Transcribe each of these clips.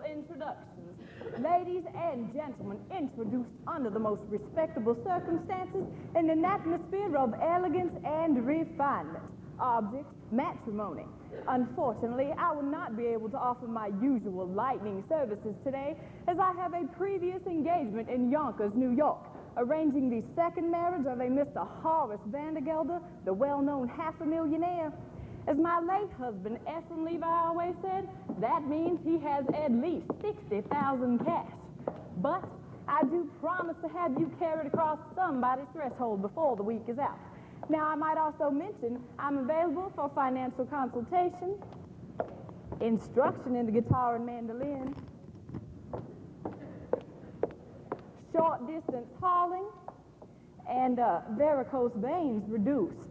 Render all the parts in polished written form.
Introductions. Ladies and gentlemen, introduced under the most respectable circumstances in an atmosphere of elegance and refinement. Object, matrimony. Unfortunately, I will not be able to offer my usual lightning services today, as I have a previous engagement in Yonkers, New York, arranging the second marriage of a Mr. Horace Vandergelder, the well-known half-a-millionaire. As my late husband, Ephraim Levi, always said, that means he has at least 60,000 cash. But I do promise to have you carried across somebody's threshold before the week is out. Now, I might also mention I'm available for financial consultation, instruction in the guitar and mandolin, short-distance hauling, and varicose veins reduced.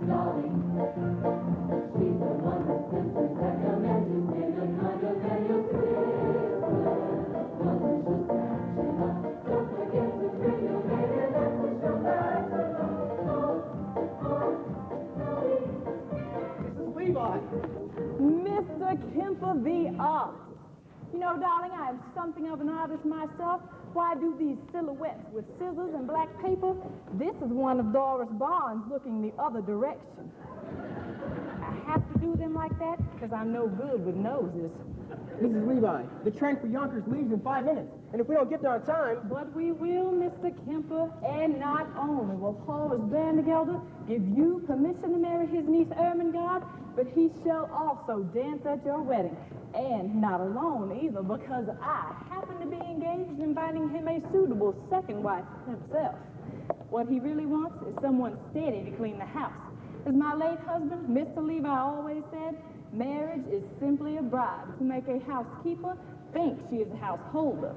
Dolly. She's the one who's simply recommended in a kind of annual Once she'll snatch him up, don't forget to bring your baby back to show back Mrs. Levi. Mr. Kemper, the artist. You know, darling, I am something of an artist myself. Why I do these silhouettes with scissors and black paper? This is one of Doris Barnes looking the other direction. I have to do them like that because I'm no good with noses. Mrs. Levi, the train for Yonkers leaves in 5 minutes. And if we don't get there on time... But we will, Mr. Kemper. And not only will Horace Vandergelder give you permission to marry his niece Ermengarde, but he shall also dance at your wedding. And not alone either, because I happen to be engaged in finding him a suitable second wife himself. What he really wants is someone steady to clean the house. As my late husband, Mr. Levi, always said, marriage is simply a bribe to make a housekeeper think she is a householder.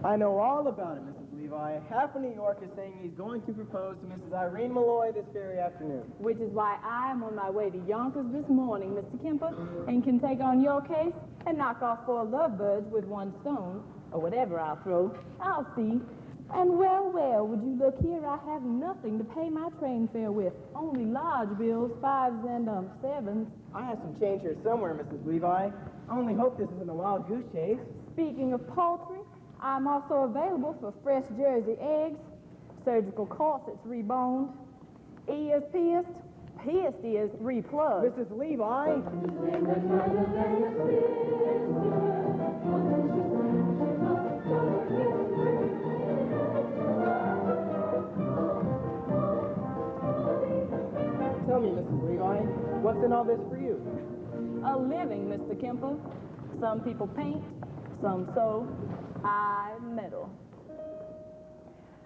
I know all about it, Mrs. Levi. Half of New York is saying he's going to propose to Mrs. Irene Malloy this very afternoon. Which is why I am on my way to Yonkers this morning, Mr. Kemper, and can take on your case and knock off 4 lovebirds with 1 stone, or whatever I'll throw. I'll see. And well, would you look here? I have nothing to pay my train fare with. Only large bills, 5s and 7s. I have some change here somewhere, Mrs. Levi. I only hope this isn't a wild goose chase. Speaking of poultry, I'm also available for fresh Jersey eggs, surgical corsets reboned, ears pierced, ears replugged. Mrs. Levi. Tell me, Mrs. Levi, what's in all this for you? A living, Mr. Kemper. Some people paint, some sew, I meddle.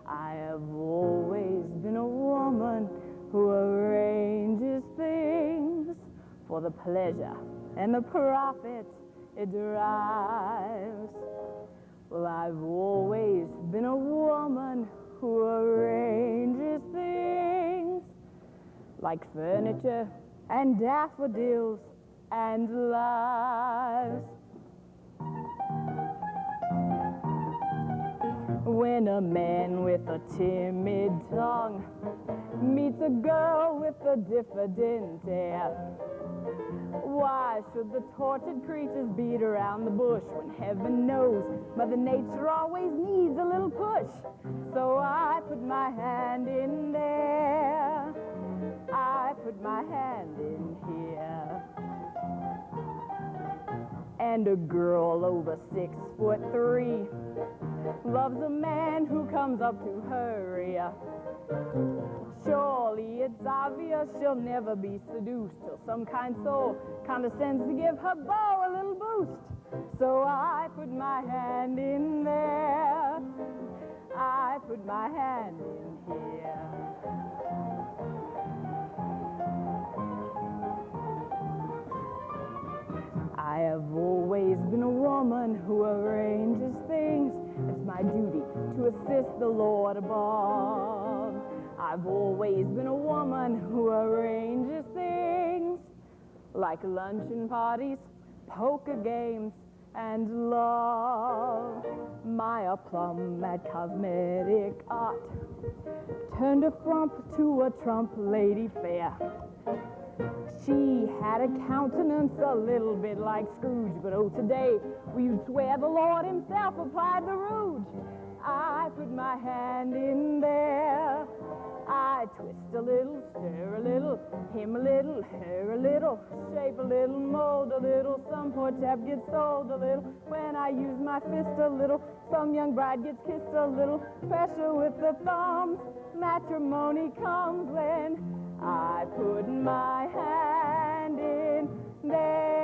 I have always been a woman who arranges things for the pleasure and the profit it derives. Well, I've always been a woman who arranges things like furniture and daffodils and lives. When a man with a timid tongue meets a girl with a diffident air, why should the tortured creatures beat around the bush when heaven knows Mother Nature always needs a little push? So I put my hand in there, I put my hand in here. And a girl over 6'3" loves a man who comes up to her. Surely it's obvious she'll never be seduced till some kind soul condescends to give her beau a little boost. So I put my hand in there, I put my hand in here. I have always been a woman who arranges things. It's my duty to assist the Lord above. I've always been a woman who arranges things like luncheon parties, poker games, and love. My aplomb at cosmetic art turned a frump to a trump lady fair. She had a countenance a little bit like Scrooge, but oh, today we'd swear the Lord himself applied the rouge. I put my hand in there. I twist a little, stir a little, him a little, her a little, shape a little, mold a little. Some poor chap gets sold a little. When I use my fist a little, some young bride gets kissed a little. Pressure with the thumbs, matrimony comes when I put my hand in there.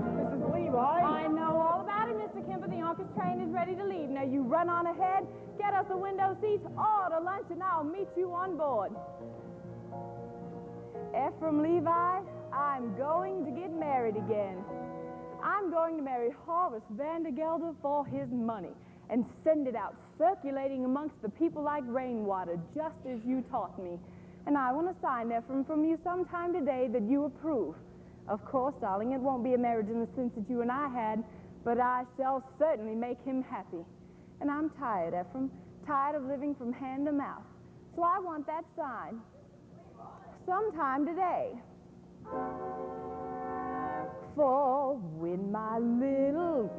Mrs. Levi? I know all about it, Mr. Kemper. The Uncas train is ready to leave. Now you run on ahead, get us a window seat, order lunch, and I'll meet you on board. Ephraim Levi, I'm going to get married again. I'm going to marry Horace Vandergelder for his money and send it out circulating amongst the people like rainwater, just as you taught me. And I want to sign, Ephraim, from you sometime today that you approve. Of course, darling, it won't be a marriage in the sense that you and I had, but I shall certainly make him happy. And I'm tired, Ephraim, tired of living from hand to mouth. So I want that signed sometime today. For when my little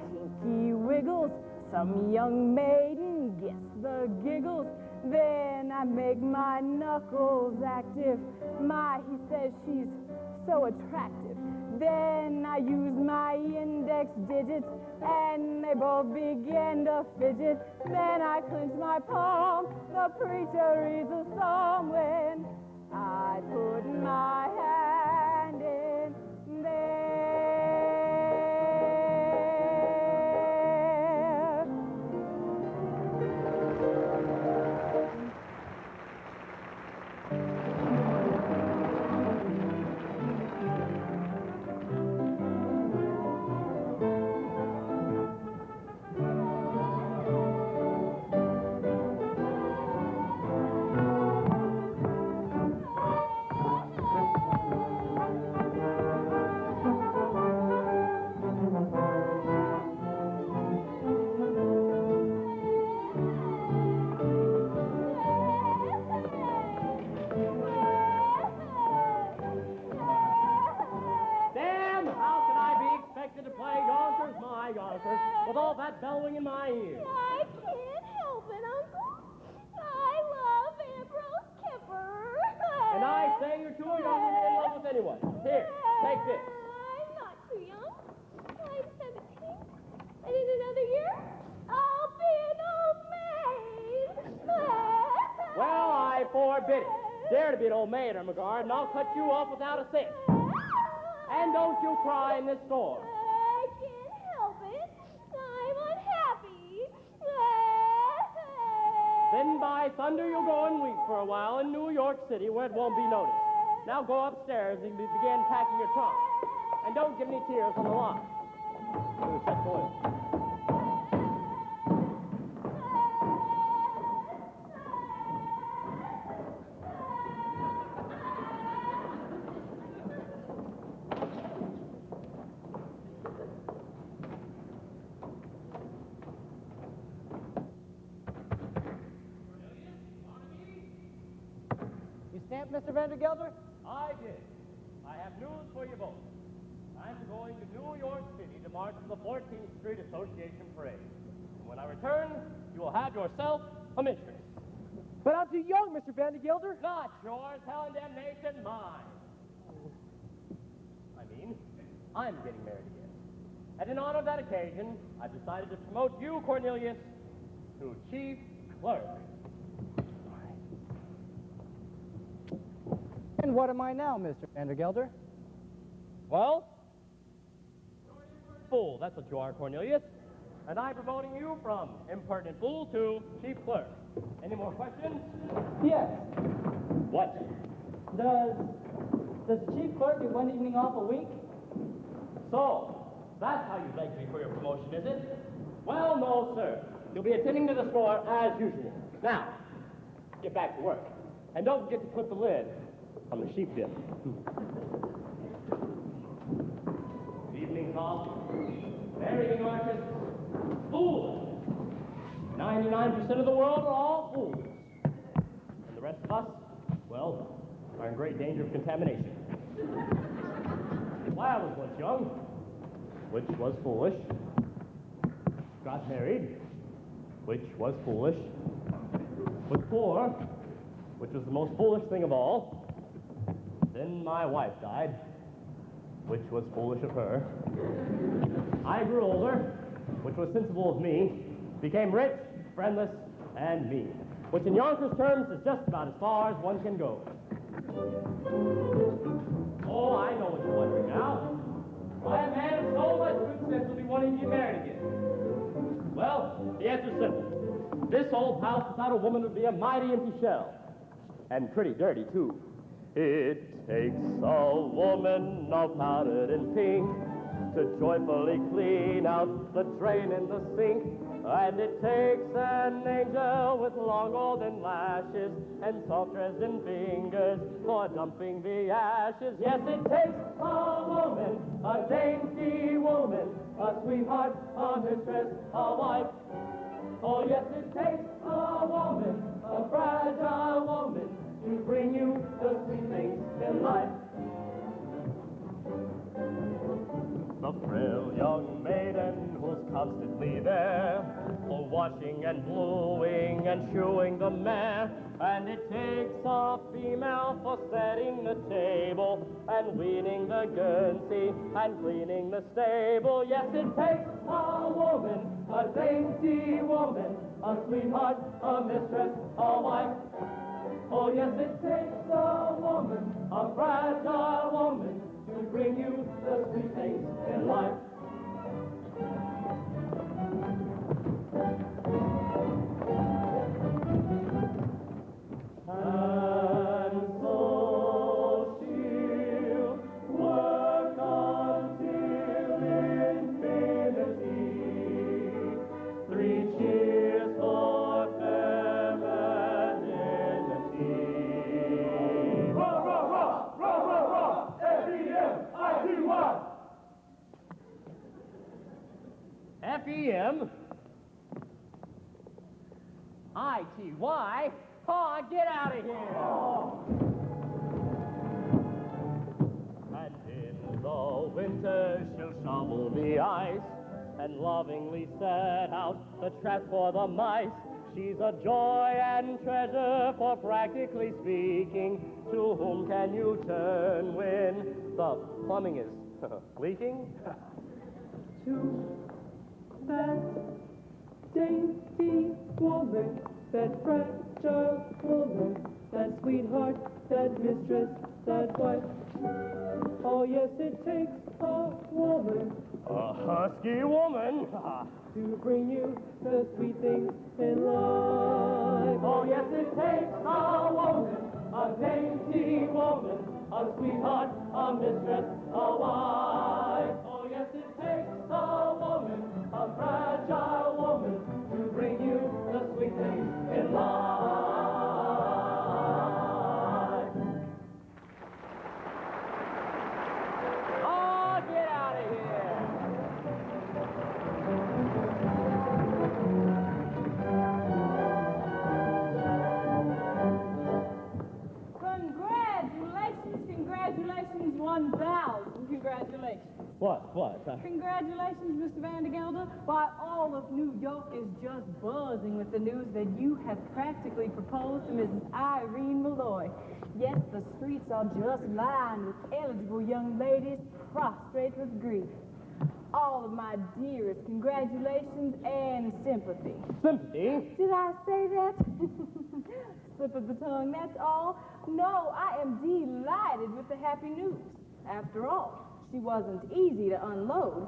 pinky wiggles, some young maiden gets the giggles, then I make my knuckles active. He says she's so attractive. Then I use my index digits, and they both begin to fidget. Then I clench my palm, the preacher reads a psalm when I put my hand in there. With all that bellowing in my ears. I can't help it, Uncle. I love Ambrose Kemper. And I say you're too young to be in love with anyone. Here, take this. I'm not too young. I'm 17. And in another year, I'll be an old maid. Well, I forbid it. Dare to be an old maid, Ermengarde, and I'll cut you off without a cent. And don't you cry in this storm. I can't help it. I'm unhappy. Then by thunder you'll go and weep for a while in New York City where it won't be noticed. Now go upstairs and begin packing your trunk. And don't give any tears on the lawn. Set the oil. Mr. Vandergelder? I did. I have news for you both. I'm going to New York City to march to the 14th Street Association Parade. And when I return, you will have yourself a mistress. But I'm too young, Mr. Vandergelder. Not yours, hell and damnation, mine. I'm getting married again. And in honor of that occasion, I've decided to promote you, Cornelius, to chief clerk. And what am I now, Mr. Vandergelder? Well, fool, that's what you are, Cornelius. And I'm promoting you from impertinent fool to chief clerk. Any more questions? Yes. What? Does the chief clerk get one evening off a week? So, that's how you begged me for your promotion, is it? Well, no, sir. You'll be attending to the store as usual. Now, get back to work. And don't forget to put the lid on the sheep dip. Evening coffee. Very New Yorkers. Foolish. 99% of the world are all fools. And the rest of us, well, are in great danger of contamination. Why I was once young, which was foolish. Got married, which was foolish. Was poor, which was the most foolish thing of all. Then my wife died, which was foolish of her. I grew older, which was sensible of me. Became rich, friendless, and mean, which in Yonkers terms is just about as far as one can go. Oh, I know what you're wondering now. Why a man of so much good sense will be wanting to get married again? Well, the answer's simple. This old house without a woman would be a mighty empty shell. And pretty dirty, too. It takes a woman all powdered in pink to joyfully clean out the drain in the sink. And it takes an angel with long golden lashes and soft resin fingers for dumping the ashes. Yes, it takes a woman, a dainty woman, a sweetheart, a mistress, a wife. Oh, yes, it takes a woman, a fragile woman, to bring you the sweet things in life. The frail young maiden who's constantly there for washing and bluing and shoeing the mare. And it takes a female for setting the table and weaning the Guernsey and cleaning the stable. Yes, it takes a woman, a dainty woman, a sweetheart, a mistress, a wife. Oh, yes, it takes a woman, a fragile woman, to bring you the sweet things in life. And so she'll work until infinity. 3 cheers for femininity. Row, row, row, row, row, row, F-E-M-I-T-Y. F-E-M? I-T-Y? Oh, get out of here! Oh. And in the winter she'll shovel the ice and lovingly set out the trap for the mice. She's a joy and treasure, for practically speaking, to whom can you turn when the plumbing is leaking? To that dainty woman, that fragile woman, that sweetheart, that mistress, that wife. Oh, yes, it takes a woman, A husky woman? to bring you the sweet things in life. Oh, yes, it takes a woman, a dainty woman, a sweetheart, a mistress, a wife. Oh, yes, it takes a woman, a fragile woman, to bring you the sweet things in life. Oh, get out of here! Congratulations, congratulations, 1,000 congratulations. What? Congratulations, Mr. Van der Gelder. Why, all of New York is just buzzing with the news that you have practically proposed to Mrs. Irene Malloy. Yes, the streets are just lined with eligible young ladies prostrate with grief. All of my dearest congratulations and sympathy. Sympathy? Did I say that? Slip of the tongue, that's all. No, I am delighted with the happy news. After all, she wasn't easy to unload.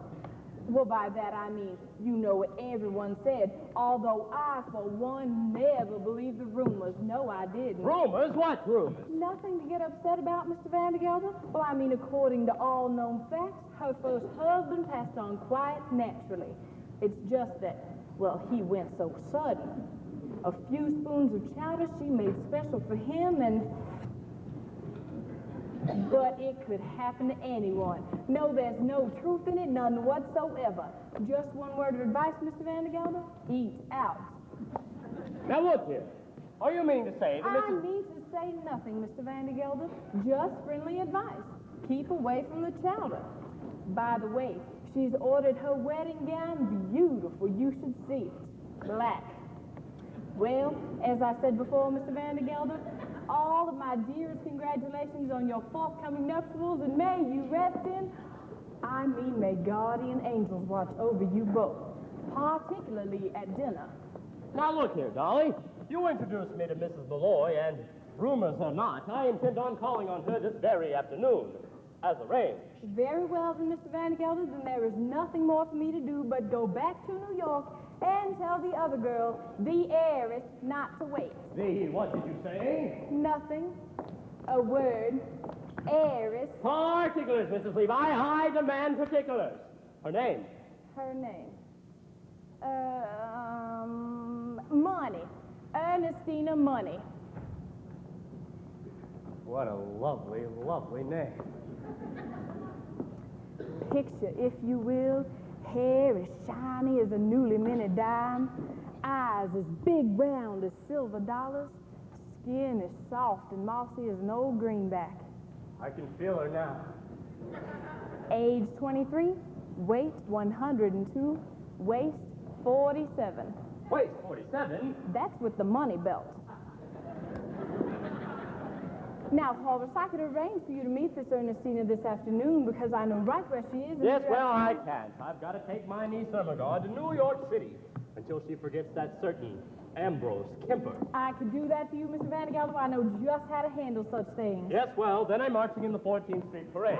Well, by that I mean, you know what everyone said, although I, for one, never believed the rumors. No, I didn't. Rumors? What rumors? Nothing to get upset about, Mr. Vandergelder. Well, I mean, according to all known facts, her first husband passed on quite naturally. It's just that, well, he went so sudden. A few spoons of chowder she made special for him, and... But it could happen to anyone. No, there's no truth in it, none whatsoever. Just one word of advice, Mr. Vandergelder. Eat out. Now look here. Oh, you mean to say that I mean to say nothing, Mr. Vandergelder. Just friendly advice. Keep away from the chowder. By the way, she's ordered her wedding gown beautiful. You should see it. Black. Well, as I said before, Mr. Vandergelder, all of my dearest congratulations on your forthcoming nuptials, and may you rest in, I mean, may guardian angels watch over you both, particularly at dinner. Now look here, Dolly. You introduced me to Mrs. Malloy, and rumors or not, I intend on calling on her this very afternoon, as arranged. Very well, then, Mr. Vandergelder, then there is nothing more for me to do but go back to New York and tell the other girl, the heiress, not to wait. What did you say? Nothing. A word. Heiress. Particulars, Mrs. Levi. I demand particulars. Her name. Her name. Money. Ernestina Money. What a lovely, lovely name. Picture, if you will, hair as shiny as a newly minted dime, eyes as big round as silver dollars, skin as soft and mossy as an old greenback. I can feel her now. Age 23, weight 102, waist 47. Wait, 47? That's with the money belt. Now, Horace, I could arrange for you to meet this Ernestina this afternoon because I know right where she is. Yes, well, I can't. I've got to take my niece Ermengarde to New York City until she forgets that certain Ambrose Kemper. I could do that for you, Mr. Vandergelder. I know just how to handle such things. Yes, well, then I'm marching in the 14th Street Parade.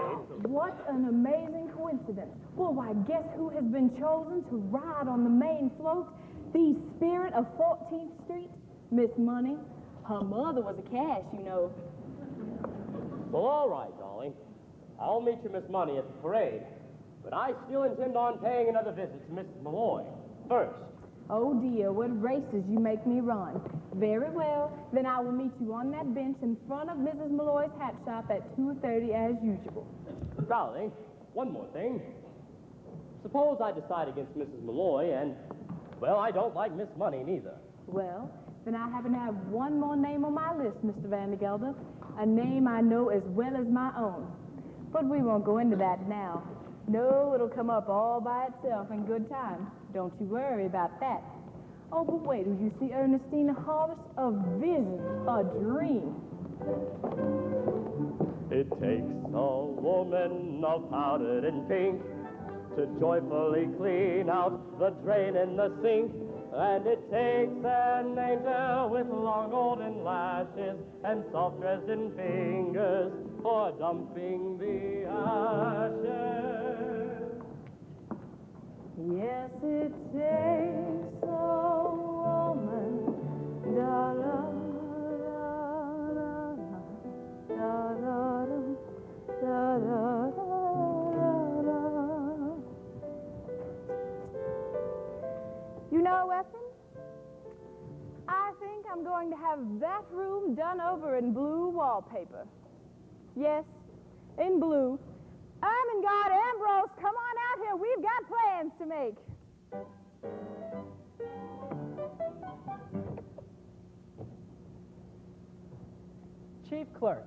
What an amazing coincidence. Well, why, guess who has been chosen to ride on the main float? The spirit of 14th Street? Miss Money. Her mother was a cash, you know. Well, all right, Dolly. I'll meet you, Miss Money, at the parade. But I still intend on paying another visit to Mrs. Malloy first. Oh, dear, what races you make me run. Very well, then I will meet you on that bench in front of Mrs. Malloy's hat shop at 2:30 as usual. Dolly, one more thing. Suppose I decide against Mrs. Malloy and, well, I don't like Miss Money neither. Well, then I happen to have one more name on my list, Mr. Vandergelder. A name I know as well as my own. But we won't go into that now. No, it'll come up all by itself in good time. Don't you worry about that. Oh, but wait till you see Ernestina Harvest, a vision, a dream. It takes a woman all powdered in pink to joyfully clean out the drain in the sink. And it takes an angel with long golden lashes and soft resin fingers for dumping the ashes. Yes, it takes a woman, da da da da da da da. You know, Ephraim, I think I'm going to have that room done over in blue wallpaper. Yes, in blue. Ermengarde, Ambrose, come on out here. We've got plans to make. Chief clerk.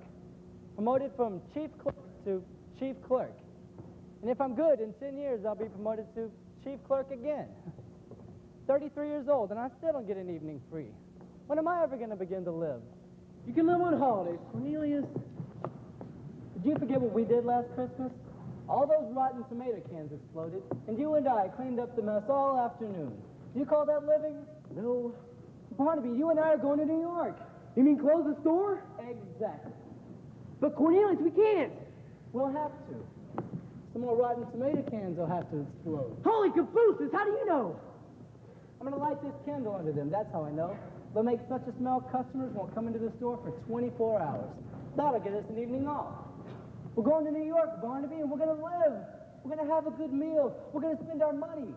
Promoted from chief clerk to chief clerk. And if I'm good, in 10 years, I'll be promoted to chief clerk again. 33 years old, and I still don't get an evening free. When am I ever going to begin to live? You can live on holidays, Cornelius. Did you forget what we did last Christmas? All those rotten tomato cans exploded, and you and I cleaned up the mess all afternoon. Do you call that living? No. Barnaby, you and I are going to New York. You mean close the store? Exactly. But Cornelius, we can't. We'll have to. Some more rotten tomato cans will have to explode. Holy cabooses, how do you know? I'm gonna light this candle under them, that's how I know. They'll make such a smell customers won't come into the store for 24 hours. That'll get us an evening off. We're going to New York, Barnaby, and we're gonna live. We're gonna have a good meal. We're gonna spend our money.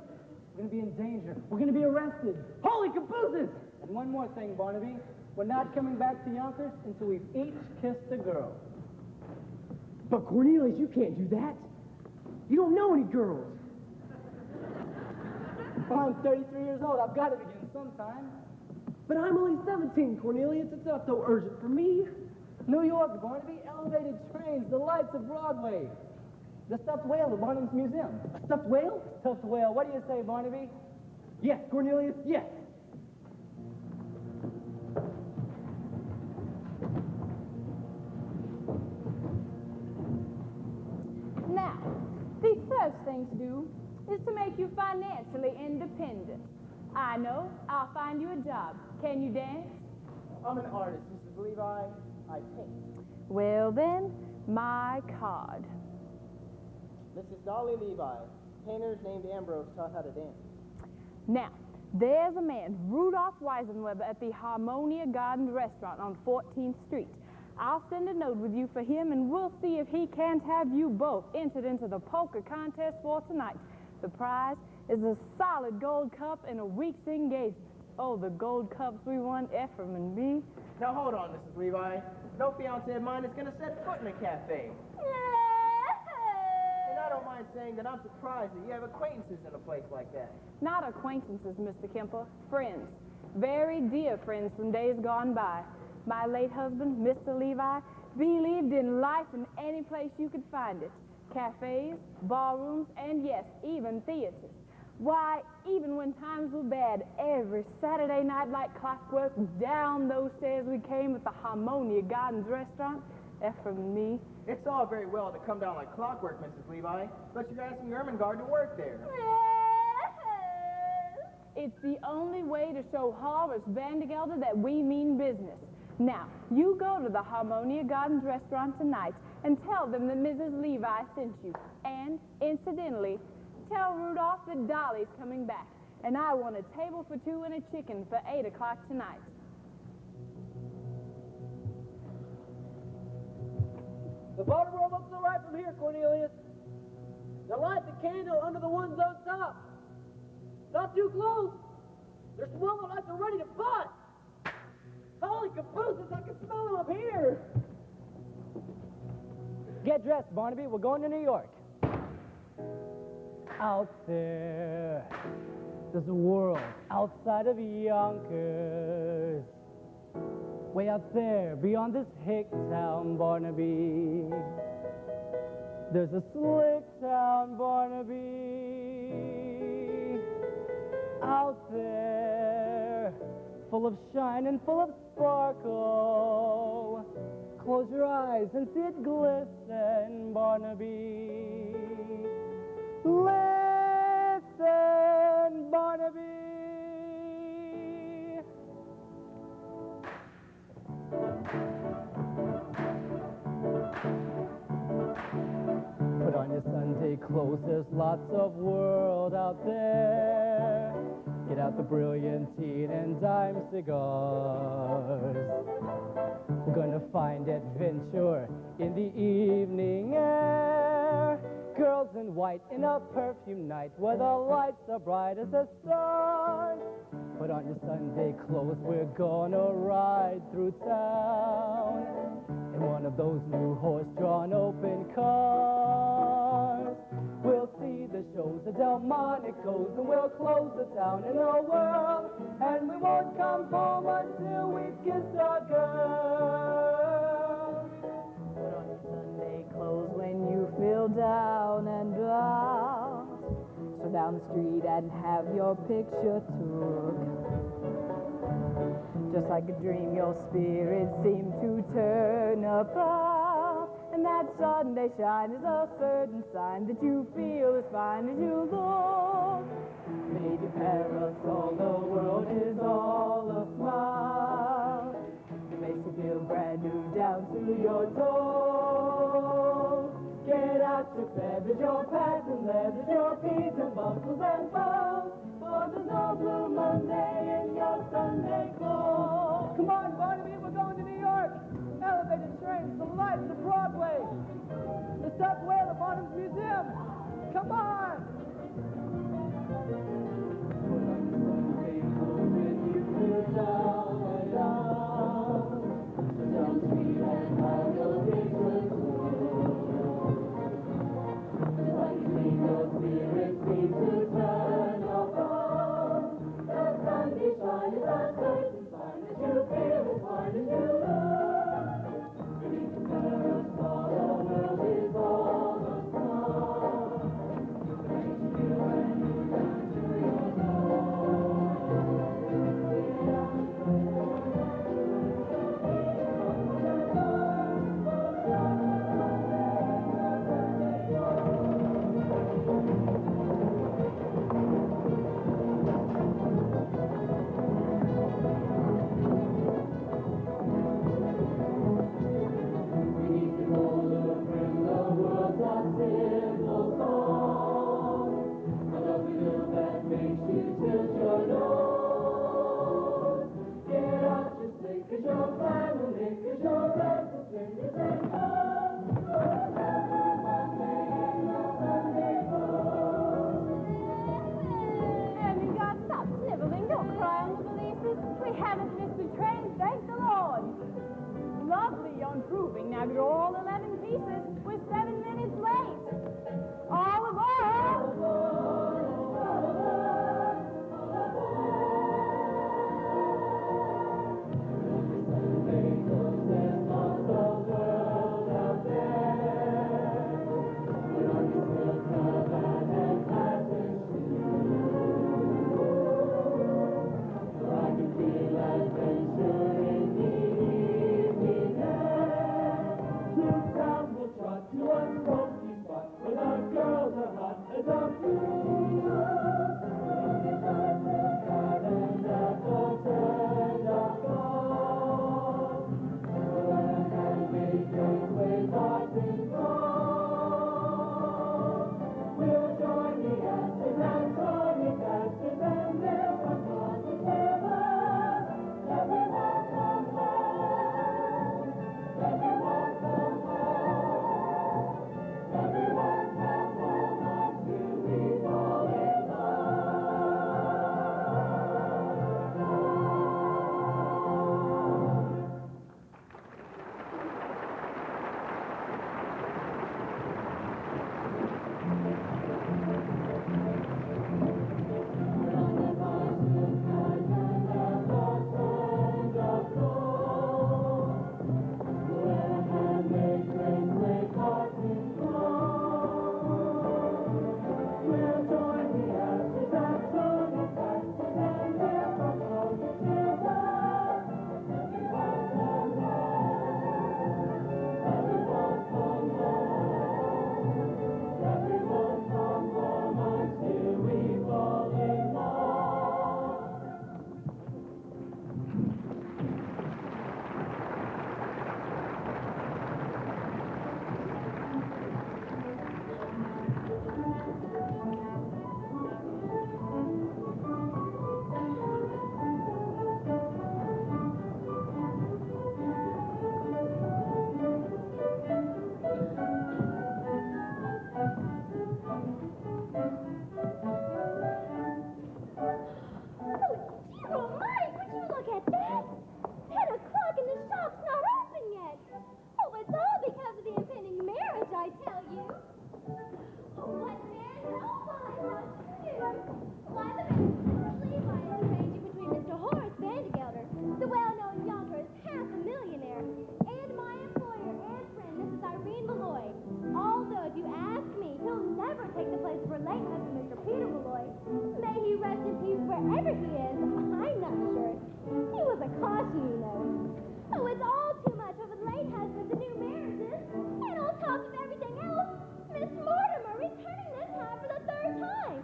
We're gonna be in danger. We're gonna be arrested. Holy cabooses! And one more thing, Barnaby. We're not coming back to Yonkers until we've each kissed a girl. But Cornelius, you can't do that. You don't know any girls. Well, I'm 33 years old. I've got to begin sometime. But I'm only 17, Cornelius. It's not so urgent for me. New York, Barnaby, elevated trains, the lights of Broadway. The stuffed whale at Barnum's Museum. A stuffed whale? Stuffed whale. What do you say, Barnaby? Yes, Cornelius, yes. Now, the first thing to do is to make you financially independent. I know. I'll find you a job. Can you dance? I'm an artist, Mrs. Levi. I paint. Well then, my card. Mrs. Dolly Levi, painters named Ambrose taught how to dance. Now, there's a man, Rudolph Weisenweber, at the Harmonia Gardens restaurant on 14th Street. I'll send a note with you for him, and we'll see if he can't have you both entered into the poker contest for tonight. The prize is a solid gold cup and a week's engagement. Oh, the gold cups we won, Ephraim and me. Now hold on, Mrs. Levi. No fiance of mine is gonna set foot in a cafe. And I don't mind saying that I'm surprised that you have acquaintances in a place like that. Not acquaintances, Mr. Kemper. Friends. Very dear friends from days gone by. My late husband, Mr. Levi, believed in life in any place you could find it. Cafes, ballrooms, and yes, even theaters. Why, even when times were bad, every Saturday night like clockwork, down those stairs we came at the Harmonia Gardens restaurant, Ephraim and me. It's all very well to come down like clockwork, Mrs. Levi, but you're asking Ermengarde to work there. It's the only way to show Horace Vandergelder that we mean business. Now, you go to the Harmonia Gardens restaurant tonight and tell them that Mrs. Levi sent you. And, incidentally, tell Rudolph that Dolly's coming back. And I want a table for two and a chicken for 8 o'clock tonight. The bottom row looks all right from here, Cornelius. Now light the candle under the ones on top. Not too close. There's one that lights are ready to bust. Holy cabooses, I can smell them up here. Get dressed, Barnaby. We're going to New York. Out there, there's a world outside of Yonkers. Way out there, beyond this hick town, Barnaby. There's a slick town, Barnaby. Out there, full of shine and full of sparkle. Close your eyes and see it glisten, Barnaby. Listen, Barnaby. Put on your Sunday clothes, there's lots of world out there. Get out the brilliantine and dime cigars. We're gonna find adventure in the evening air. Girls in white in a perfume night where the lights are bright as the stars. Put on your Sunday clothes, we're gonna ride through town in one of those new horse-drawn open cars. We'll see the shows at Delmonico's and we'll close the town in the world. And we won't come home until we've kissed our girl. Put on your Sunday clothes when you feel down and out. So down the street and have your picture took. Just like a dream, your spirit seemed to turn about. And that Sunday shine is a certain sign that you feel as fine as you look. Made your parasol, the world is all a smile. It makes you feel brand new down to your toes. Get out watch your feathers, your patent leathers, your beads and buckles and bows. For there's no blue Monday in your Sunday clothes. Come on, Barnaby, we're going to New York. Elevated trains, the lights of Broadway. The stuffed whale at Barnum's Museum. Come on. And you got to stop sniveling. Don't cry on the valises. We haven't missed the train, thank the Lord. Lovely on proving. Now you're all 11 pieces. We're 7 minutes late. All aboard! wherever he is, I'm not sure. He was a caution, you know. Oh, it's all too much of a late husband, the new marriages. And on top of everything else, Miss Mortimer returning this time for the third time.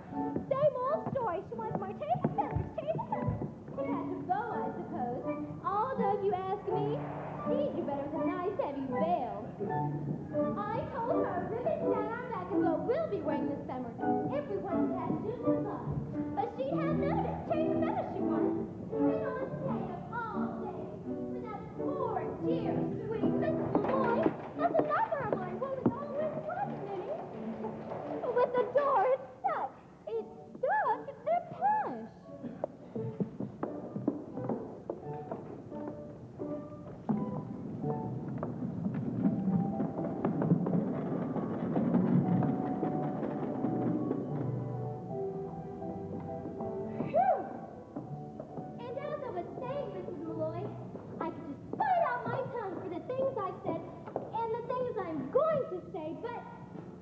Same old story. She wants more table feathers, table feathers. He had to go, I suppose. Although, if you ask me, he'd do better with a nice heavy veil. I told her, ribbons down our exactly what we'll be wearing this summer. Everyone had just fun. But she'd have none of it. Change the feather she wanted. Sit on the tail all day with that poor, dear, sweet Mrs. Malloy. That's another of mine. What was always was, Minnie? With the door, it's stuck. It's stuck? They're plush. And as I was saying, Mrs. Malloy, I could just bite out my tongue for the things I've said and the things I'm going to say, but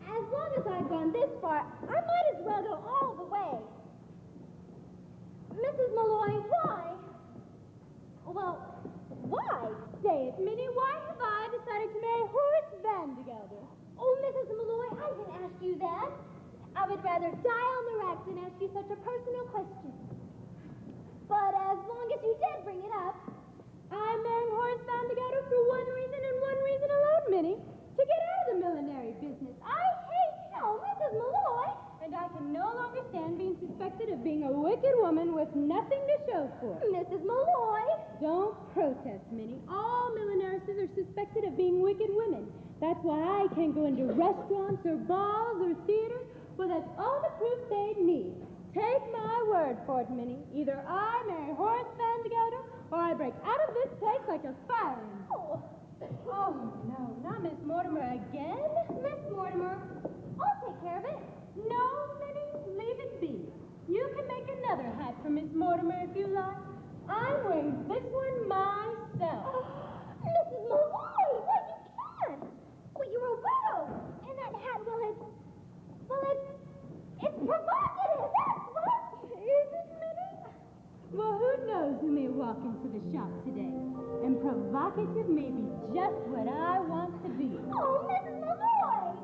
as long as I've gone this far, I might as well go all the way. Mrs. Malloy, why? Well, why? Say it, Minnie. Why have I decided to marry Horace Vandergelder? Oh, Mrs. Malloy, I didn't ask you that. I would rather die on the rack than ask you such a personal question. But as long as you did bring it up, I'm marrying Horace Vandergelder for one reason and one reason alone, Minnie. To get out of the millinery business. I hate Mrs. Malloy. And I can no longer stand being suspected of being a wicked woman with nothing to show for it. Mrs. Malloy. Don't protest, Minnie. All millinerists are suspected of being wicked women. That's why I can't go into restaurants or balls or theaters. Well, that's all the proof they need. Take my word for it, Minnie. Either I marry Horace Vandergelder or I break out of this place like a fire engine. Oh, no, not Miss Mortimer again. Miss Mortimer, I'll take care of it. No, Minnie, leave it be. You can make another hat for Miss Mortimer if you like. I'm wearing this one myself. Mrs. Malloy, well, you can't. Well, you're a widow. And that hat, it's provocative, that's what. Is it, Minnie? Well, who knows who may walk into the shop today? And provocative may be just what I want to be. Oh, Mrs. Malloy!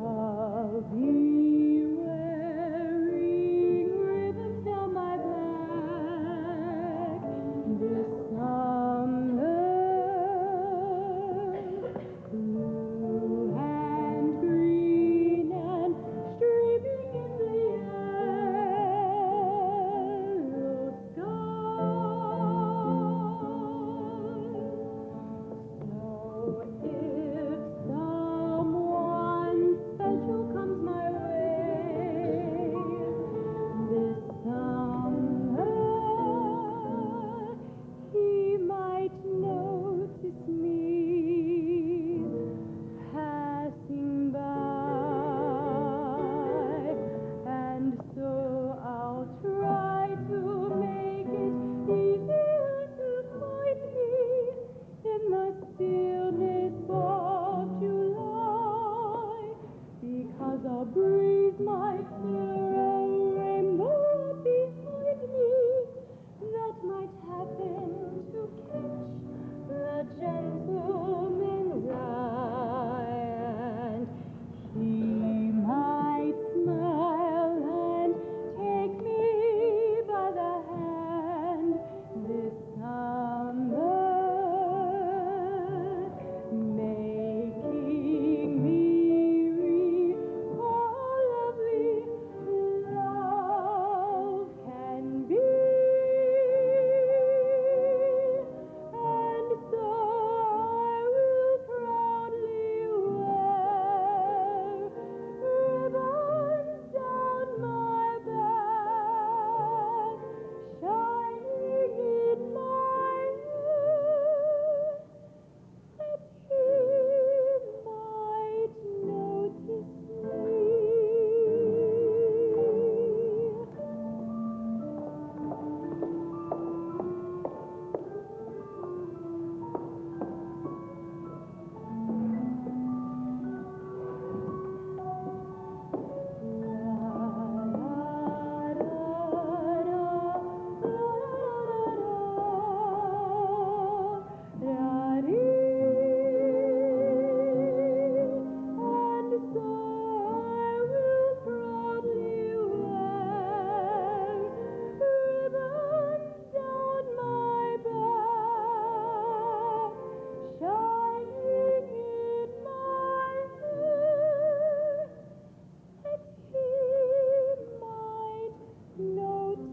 I'll be wearing ribbons down my back this summer. Blue and green and streaming in the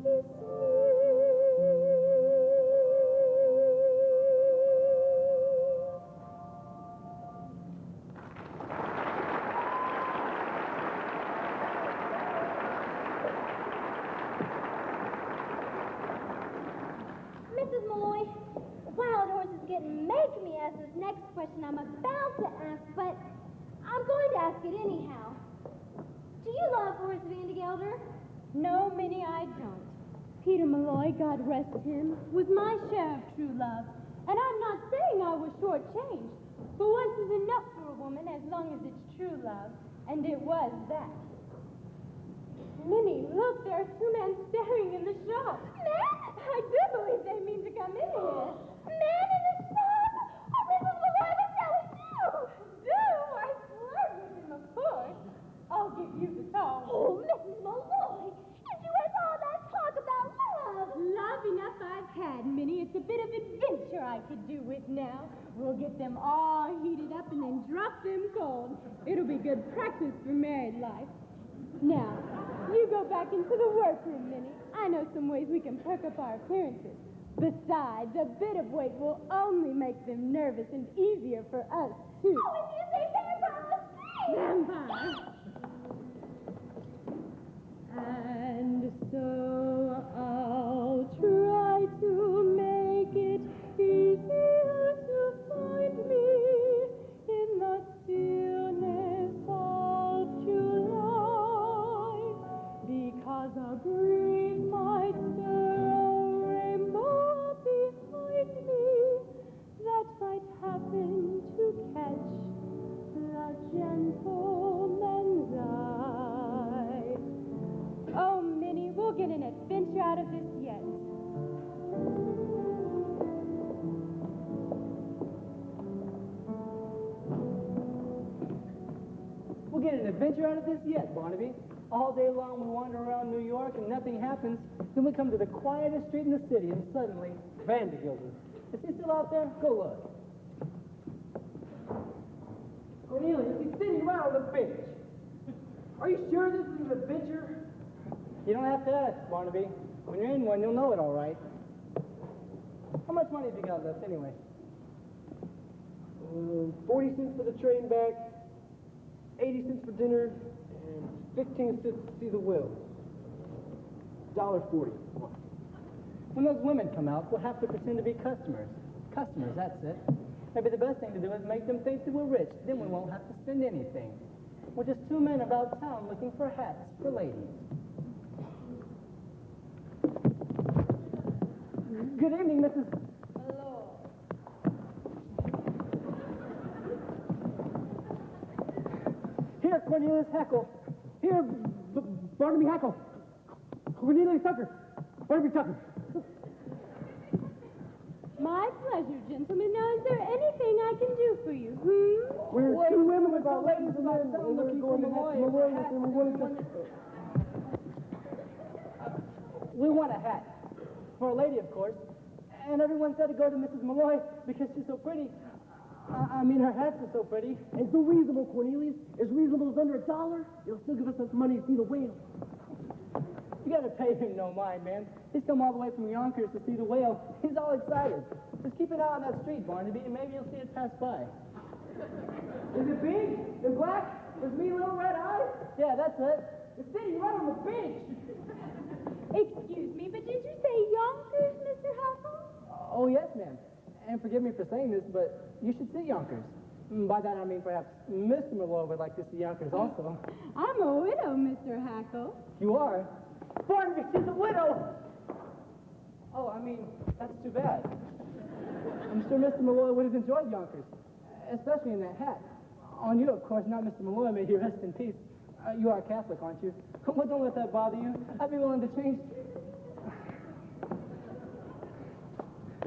kiss me? Mrs. Malloy, Wild Horses didn't make me ask this next question I'm about to ask, but I'm going to ask it anyhow. Do you love Horace Van de Gelder? No, Minnie, I don't. Peter Malloy, God rest him, was my share of true love. And I'm not saying I was shortchanged, but once is enough for a woman as long as it's true love, and it was that. Minnie, look, there are two men staring in the shop. Men? I do believe they mean to come in here. Men in the shop? Oh, Mrs. Malloy, that's how we do. Do? I flirt with him, of course. I'll give you the talk. Oh, Mrs. Malloy, and you had all that talk about love. Love enough I've had, Minnie. It's a bit of adventure I could do with now. We'll get them all heated up and then drop them cold. It'll be good practice for married life. Now, you go back into the workroom, Minnie. I know some ways we can perk up our appearances. Besides, a bit of weight will only make them nervous and easier for us, too. Oh, and you say vampire, Vampire. And so I'll try to make it easier to find me in the stillness of July, because a breeze might stir a rainbow behind me that might happen to catch the gentleman's eye. Oh, Minnie, we'll get an adventure out of this yet. We'll get an adventure out of this yet, Barnaby. All day long we wander around New York and nothing happens. Then we come to the quietest street in the city and suddenly, Van de Gelder. Is he still out there? Go look. Cornelius, he's sitting right on the bench. Are you sure this is an adventure? You don't have to ask, Barnaby. When you're in one, you'll know it all right. How much money have you got left anyway? 40 cents for the train back, 80 cents for dinner, and 15 cents to see the will. $1.40. When those women come out, we'll have to pretend to be customers. Customers, that's it. Maybe the best thing to do is make them think that we're rich. Then we won't have to spend anything. We're just two men about town looking for hats for ladies. Good evening, Mrs. Hello. Here, Cornelius Hackle. Here, Barnaby Hackle. Cornelius Tucker. Barnaby Tucker. My pleasure, gentlemen. Now, is there anything I can do for you? We're two women with our ladies about town looking for Malloy, and we wanted to... We want a hat. For a lady, of course. And everyone said to go to Mrs. Malloy because she's so pretty. I mean, her hats are so pretty. And so reasonable, Cornelius. As reasonable as under $1. It'll still give us enough money to see the whale. You gotta pay him no mind, man. He's come all the way from Yonkers to see the whale. He's all excited. Just keep an eye on that street, Barnaby, and maybe you'll see it pass by. Is it big and black with me little red eyes? Yeah, that's it. It's sitting right on the bench. Excuse me, but did you say Yonkers, Mr. Hackle? Oh, yes, ma'am. And forgive me for saying this, but you should see Yonkers. By that I mean perhaps Mr. Malloy would like to see Yonkers also. I'm a widow, Mr. Hackle. You are? Barnaby, she's a widow! Oh, I mean, that's too bad. I'm sure Mr. Malloy would have enjoyed Yonkers, especially in that hat. On you, of course, not Mr. Malloy, may he rest in peace. You are a Catholic, aren't you? Well, don't let that bother you. I'd be willing to change.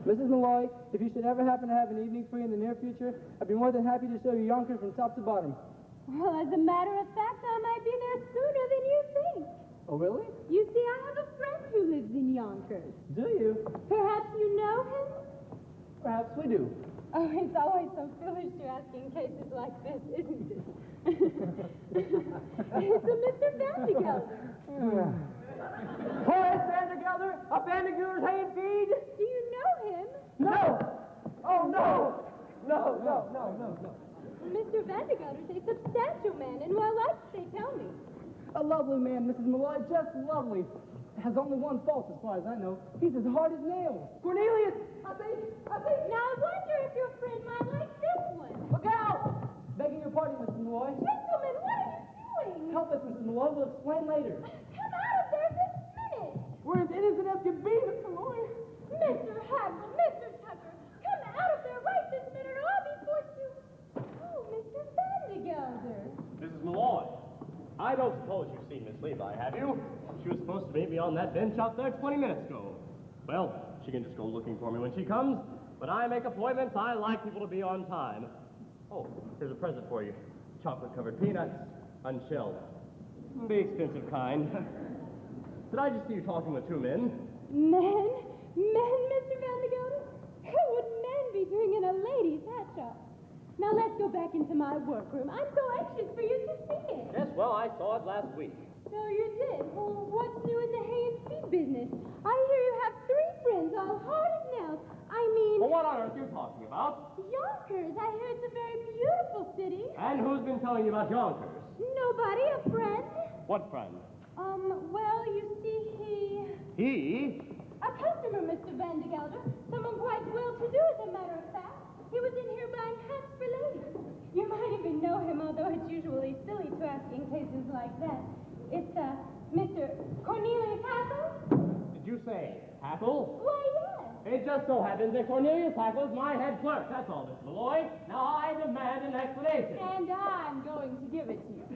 Mrs. Malloy, if you should ever happen to have an evening free in the near future, I'd be more than happy to show you Yonkers from top to bottom. Well, as a matter of fact, I might be there sooner than you think. Oh, really? You see, I have a friend who lives in Yonkers. Do you? Perhaps you know him? Perhaps we do. Oh, it's always so foolish to ask in cases like this, isn't it? It's a Mr. Van de Gelder. Horace Vandergelder, a Vandergelder's hay and feed? Do you know him? No! Oh, no! No. Mr. Vandergelder's a substantial man, and well liked, they tell me. A lovely man, Mrs. Malloy, just lovely. Has only one fault as far as I know. He's as hard as nails. Cornelius, I think. Now I wonder if your friend might like this one. Look out! Begging your pardon, Mrs. Malloy. Gentlemen, what are you doing? Help us, Mrs. Malloy. We'll explain later. Come out of there this minute. We're as innocent as can be, Mr. Malloy. Mr. Hackle, Mr. Tucker, come out of there right this minute or I'll be forced to... Oh, Mr. Vandergelder. Mrs. Malloy, I don't suppose you've seen Miss Levi, have you? She was supposed to meet me on that bench out there 20 minutes ago. Well, she can just go looking for me when she comes. When I make appointments, I like people to be on time. Oh, here's a present for you. Chocolate-covered peanuts, unshelled. The expensive kind. Did I just see you talking with two men? Men? Men, Mr. Vandergelder? What would men be doing in a lady's hat shop? Now let's go back into my workroom. I'm so anxious for you to see it. Yes, well, I saw it last week. So you did? Well, what's new in the hay and feed business? I hear you have 3 friends all hard as nails. I mean... Well, what on earth are you talking about? Yonkers. I hear it's a very beautiful city. And who's been telling you about Yonkers? Nobody, a friend. What friend? Well, you see, He? a customer, Mr. Vandergelder. Someone quite well-to-do, as a matter of fact. He was in here buying hats for ladies. You might even know him, although it's usually silly to ask in cases like that. It's, Mr. Cornelius Hackle? Did you say Hackle? Why, yes. It just so happens that Cornelius Hackle is my head clerk. That's all, Miss Malloy. Now I demand an explanation. And I'm going to give it to you.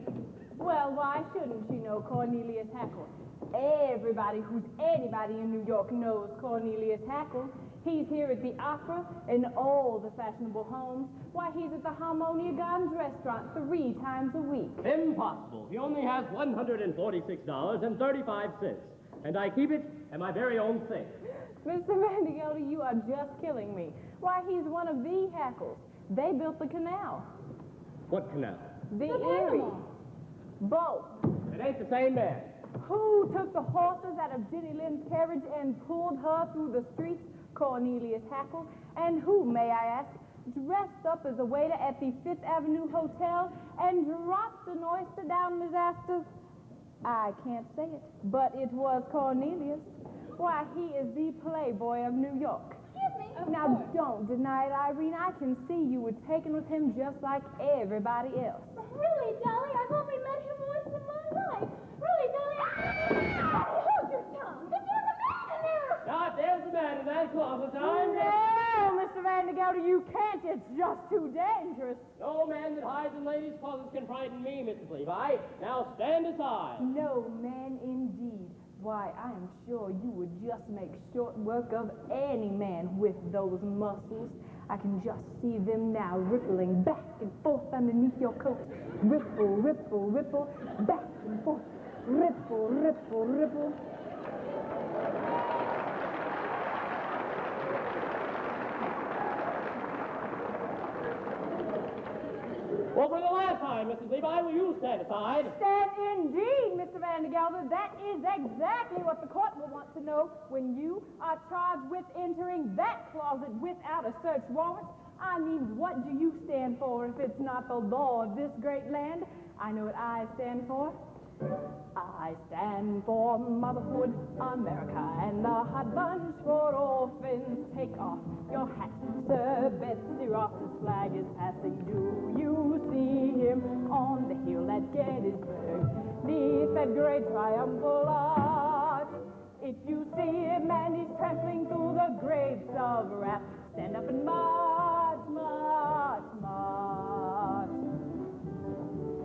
Well, why shouldn't you know Cornelius Hackle? Everybody who's anybody in New York knows Cornelius Hackle. He's here at the Opera and all the fashionable homes. Why, he's at the Harmonia Gardens restaurant 3 times a week. Impossible. He only has $146.35. And I keep it in my very own safe. Mr. Vandergelder, you are just killing me. Why, he's one of the Hackles. They built the canal. What canal? The Erie. Both. It ain't the same man. Who took the horses out of Jenny Lynn's carriage and pulled her through the streets? Cornelius Hackle. And who, may I ask, dressed up as a waiter at the Fifth Avenue Hotel and dropped an oyster down Miss Astor's? I can't say it, but it was Cornelius. Why, he is the playboy of New York. Excuse me. Now, don't deny it, Irene. I can see you were taken with him just like everybody else. Really, Dolly? I've only met him once in my life. Really, Dolly? Hold your tongue. There's a man in there. Ah, there's the man in that closet. No, Mr. Vandergelder, you can't. It's just too dangerous. No man that hides in ladies' closets can frighten me, Mrs. Levi. Now stand aside. No man indeed. Why, I am sure you would just make short work of any man with those muscles. I can just see them now rippling back and forth underneath your coat. Ripple, ripple, ripple, back and forth. Ripple, ripple, ripple. Well, for the last time, Mrs. Levi, will you stand aside? Stand indeed, Mr. Vandergelder. That is exactly what the court will want to know when you are charged with entering that closet without a search warrant. I mean, what do you stand for if it's not the law of this great land? I know what I stand for. I stand for motherhood, America, and the hot bunch for orphans. Take off your hat, Sir. Betsy Ross's flag is passing. Do you see him on the hill at Gettysburg? Neath that great triumphal arch. If you see him and he's trampling through the graves of wrath, stand up and march, march, march.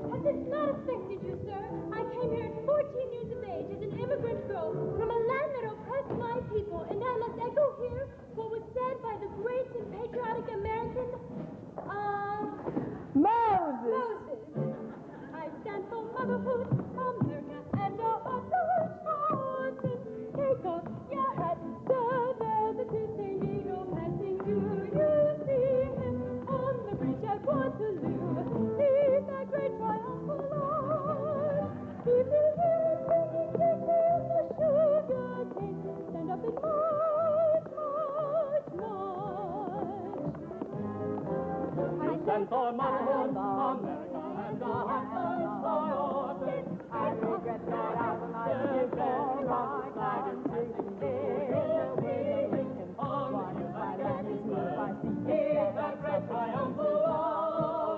Has this not affected you, sir? I came here at 14 years of age as an immigrant girl from a land that oppressed my people, and I must echo here what was said by the great and patriotic American, Moses. I stand for motherhood, America, and the hot bunch for orphans. Take off your hat, sir, there's a distant eagle passing you. You see him on the bridge at Waterloo. Neath that great triumphal arch. If you hear him singing, take me on the shore. and for motherhood, America has a hot place for horses. I regret that I will not give for my flag and taking in with the Lincoln. One is my land and two is my sea. Hear that great triumphal roar.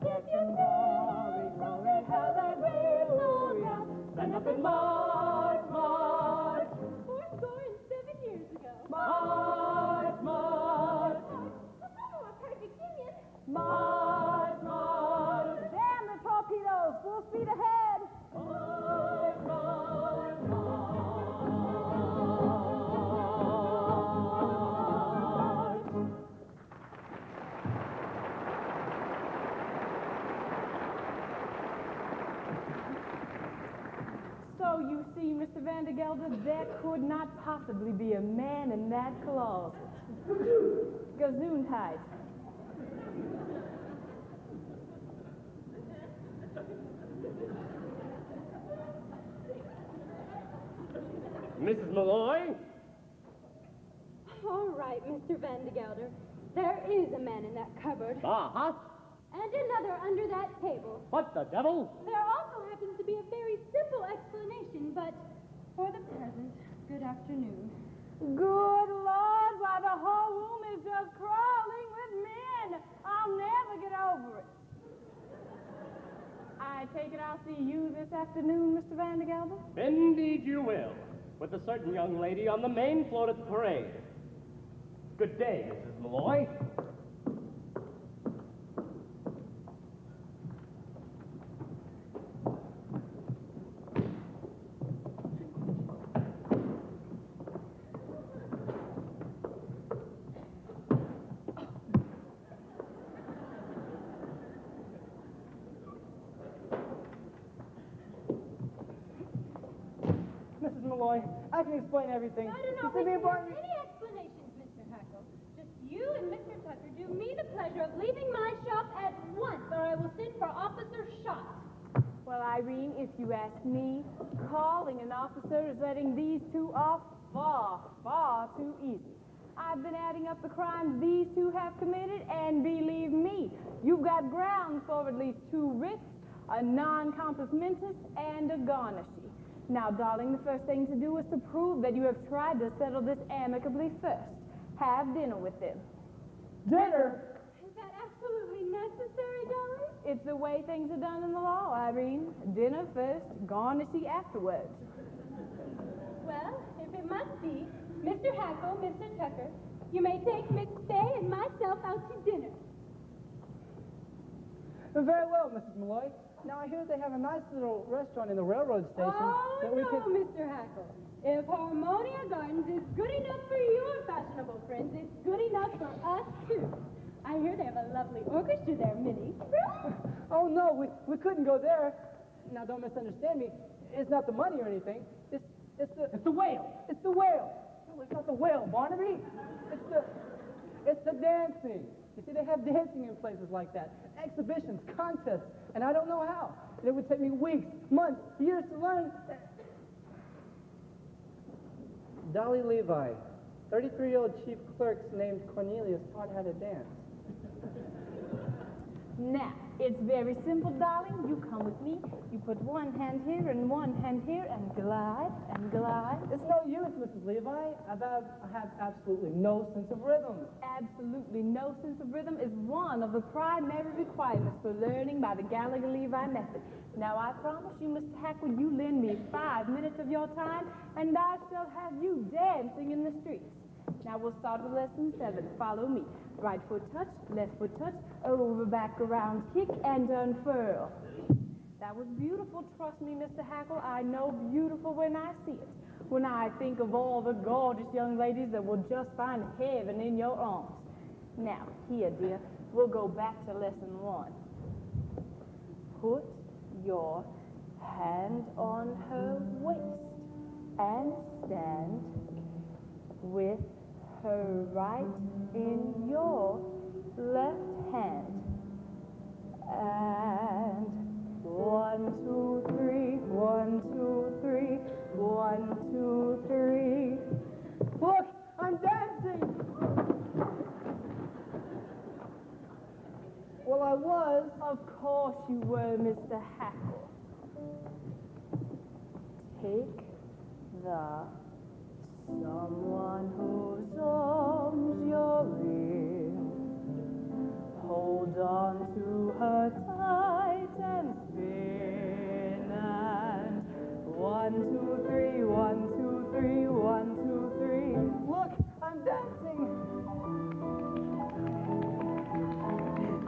Glory, glory, hallelujah. Stand up and march, march, 407 years ago. march, march, Oh, a perfect union. march, march, Damn the torpedoes, full speed ahead. march, march, march. So you see, Mr. Vandergelder, there could not possibly be a man in that closet. Gesundheit. Mrs. Malloy? All right, Mr. Vandergelder. There is a man in that cupboard. Uh-huh. And another under that table. What the devil? There also happens to be a very simple explanation, but for the present, good afternoon. Good Lord, why the whole room is just crawling with men. I'll never get over it. I take it I'll see you this afternoon, Mr. Vandergelder? Indeed you will, with a certain young lady on the main float at the parade. Good day, Mrs. Malloy. Mrs. Malloy, I can explain everything. I don't know You see me if aboard- any explanations, Mr. Hackle. Just you and Mr. Tucker do me the pleasure of leaving my shop at once, or I will send for Officer Shot. Well, Irene, if you ask me, calling an officer is letting these two off far, far too easy. I've been adding up the crimes these two have committed, and believe me, you've got grounds for at least 2 writs, a non-compos mentis, and a garnishee. Now, darling, the first thing to do is to prove that you have tried to settle this amicably first. Have dinner with them. Dinner? Is that absolutely necessary, Dolly? It's the way things are done in the law, Irene. Dinner first, garnishee afterwards. Well, if it must be, Mr. Hackle, Mr. Tucker, you may take Miss Fay and myself out to dinner. Very well, Mrs. Malloy. Now, I hear they have a nice little restaurant in the railroad station Oh, that we no, could... Mr. Hackle. If Harmonia Gardens is good enough for your fashionable friends, it's good enough for us, too. I hear they have a lovely orchestra there, Minnie. Oh, no, we couldn't go there. Now, don't misunderstand me. It's not the money or anything. It's the whale. It's the whale. No, it's not the whale, Barnaby. It's the dancing. You see, they have dancing in places like that. Exhibitions, contests, and I don't know how. And it would take me weeks, months, years to learn. Dolly Levi, 33-year-old chief clerks named Cornelius taught how to dance. Now, it's very simple, darling. You come with me. You put one hand here and one hand here and glide and glide. It's no use, Mrs. Levi. I have absolutely no sense of rhythm. Absolutely no sense of rhythm is one of the primary requirements for learning by the Gallagher-Levi method. Now, I promise you, Mr. Hackle, you lend me 5 minutes of your time, and I shall have you dancing in the streets. Now, we'll start with lesson 7. Follow me. Right foot touch, left foot touch, over, back, around, kick, and unfurl. That was beautiful. Trust me, Mr. Hackle, I know beautiful when I see it. When I think of all the gorgeous young ladies that will just find heaven in your arms. Now, here, dear, we'll go back to lesson 1. Put your hand on her waist and stand with her right in your left hand. And 1, 2, 3, 1, 2, 3, 1, 2, 3. Look, I'm dancing! Of course you were, Mr. Hackle. Take the someone whose arms you're in. Hold on to her tight and spin. And 1, 2, 3, 1, 2, 3, 1, 2, 3. Look, I'm dancing.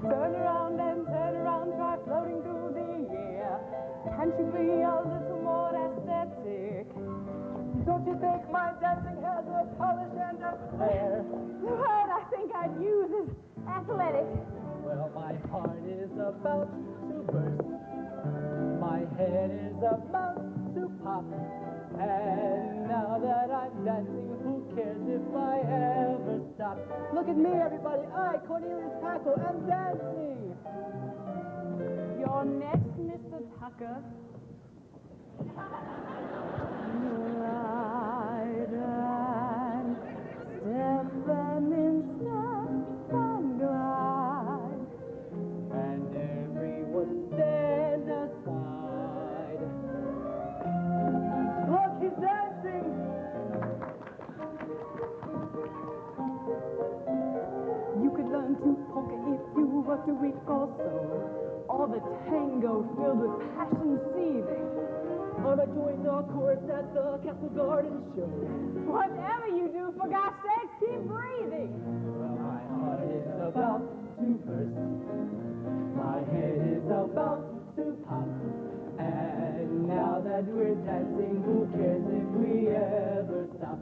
Turn around and turn around, try floating through the air. Can't you be a little more aesthetic? Don't you think my dancing has a polish and a flair? The word I think I'd use is athletic. Well, my heart is about to burst. My head is about to pop. And now that I'm dancing, who cares if I ever stop? Look at me, everybody. I, Cornelius Hackle, am dancing. You're next, Mr. Tucker. Ride and step and then snap and glide. And everyone stand aside. Look, he's dancing. You could learn to polka if you worked a week or so, or the tango filled with passion seething. Or I joined the chorus at the Castle Garden show. Whatever you do, for gosh sakes, keep breathing. Well, my heart is about to burst. My head is about to pop. And now that we're dancing, who cares if we ever stop?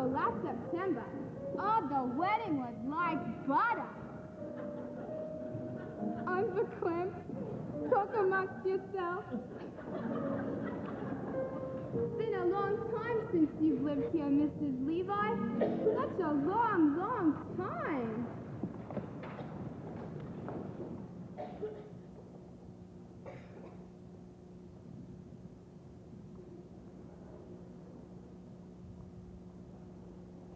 so last September, oh, the wedding was like butter. Uncle Clem, talk amongst yourself. It's been a long time since you've lived here, Mrs. Levi. Such a long, long time.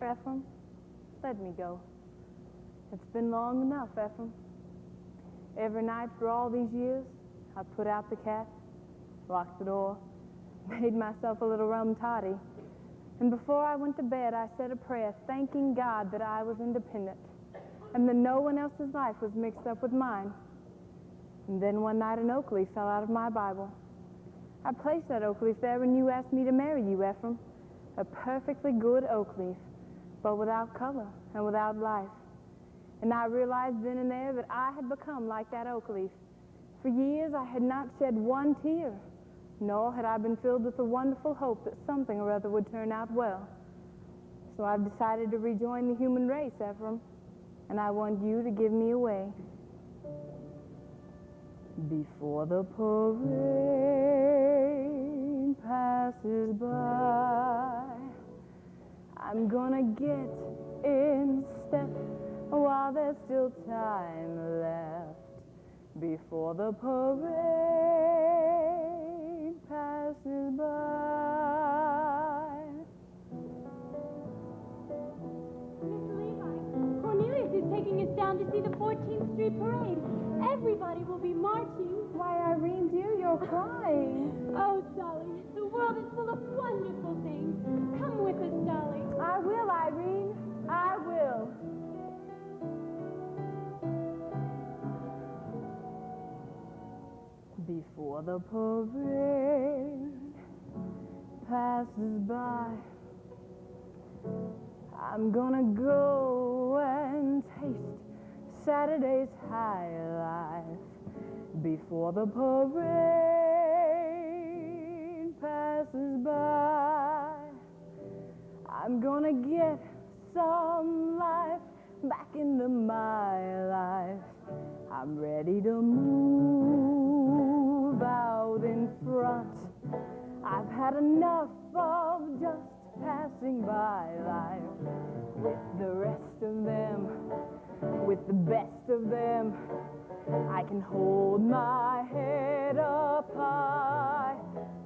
Ephraim, let me go. It's been long enough, Ephraim. Every night for all these years, I put out the cat, locked the door, made myself a little rum toddy, and before I went to bed, I said a prayer thanking God that I was independent and that no one else's life was mixed up with mine. And then one night an oak leaf fell out of my Bible. I placed that oak leaf there when you asked me to marry you, Ephraim. A perfectly good oak leaf, but without color and without life. And I realized then and there that I had become like that oak leaf. For years I had not shed one tear, nor had I been filled with the wonderful hope that something or other would turn out well. So I've decided to rejoin the human race, Ephraim, and I want you to give me away. Before the parade passes by, I'm gonna get in step while there's still time left. Before the parade passes by. Mr. Levi, Cornelius is taking us down to see the 14th Street Parade. Everybody will be marching. Why, Irene, dear, you're crying. Oh, Dolly, the world is full of wonderful things. Come with us, Dolly. I will, Irene. I will. Before the parade passes by, I'm gonna go and taste Saturday's high life. Before the parade passes by, I'm gonna get some life back into my life. I'm ready to move out in front. I've had enough of just passing by life with the rest of them, with the best of them. I can hold my head up high,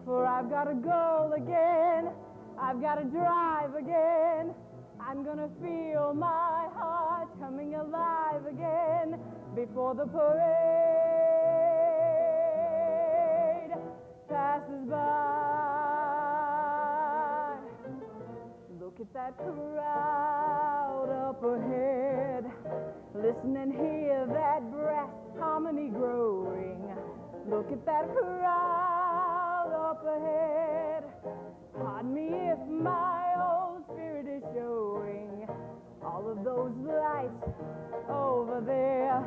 for I've got a goal again. I've got to drive again. I'm gonna feel my heart coming alive again before the parade passes by. Look at that crowd up ahead. Listen and hear that brass harmony growing. Look at that crowd up ahead. Pardon me if my old spirit is showing. All of those lights over there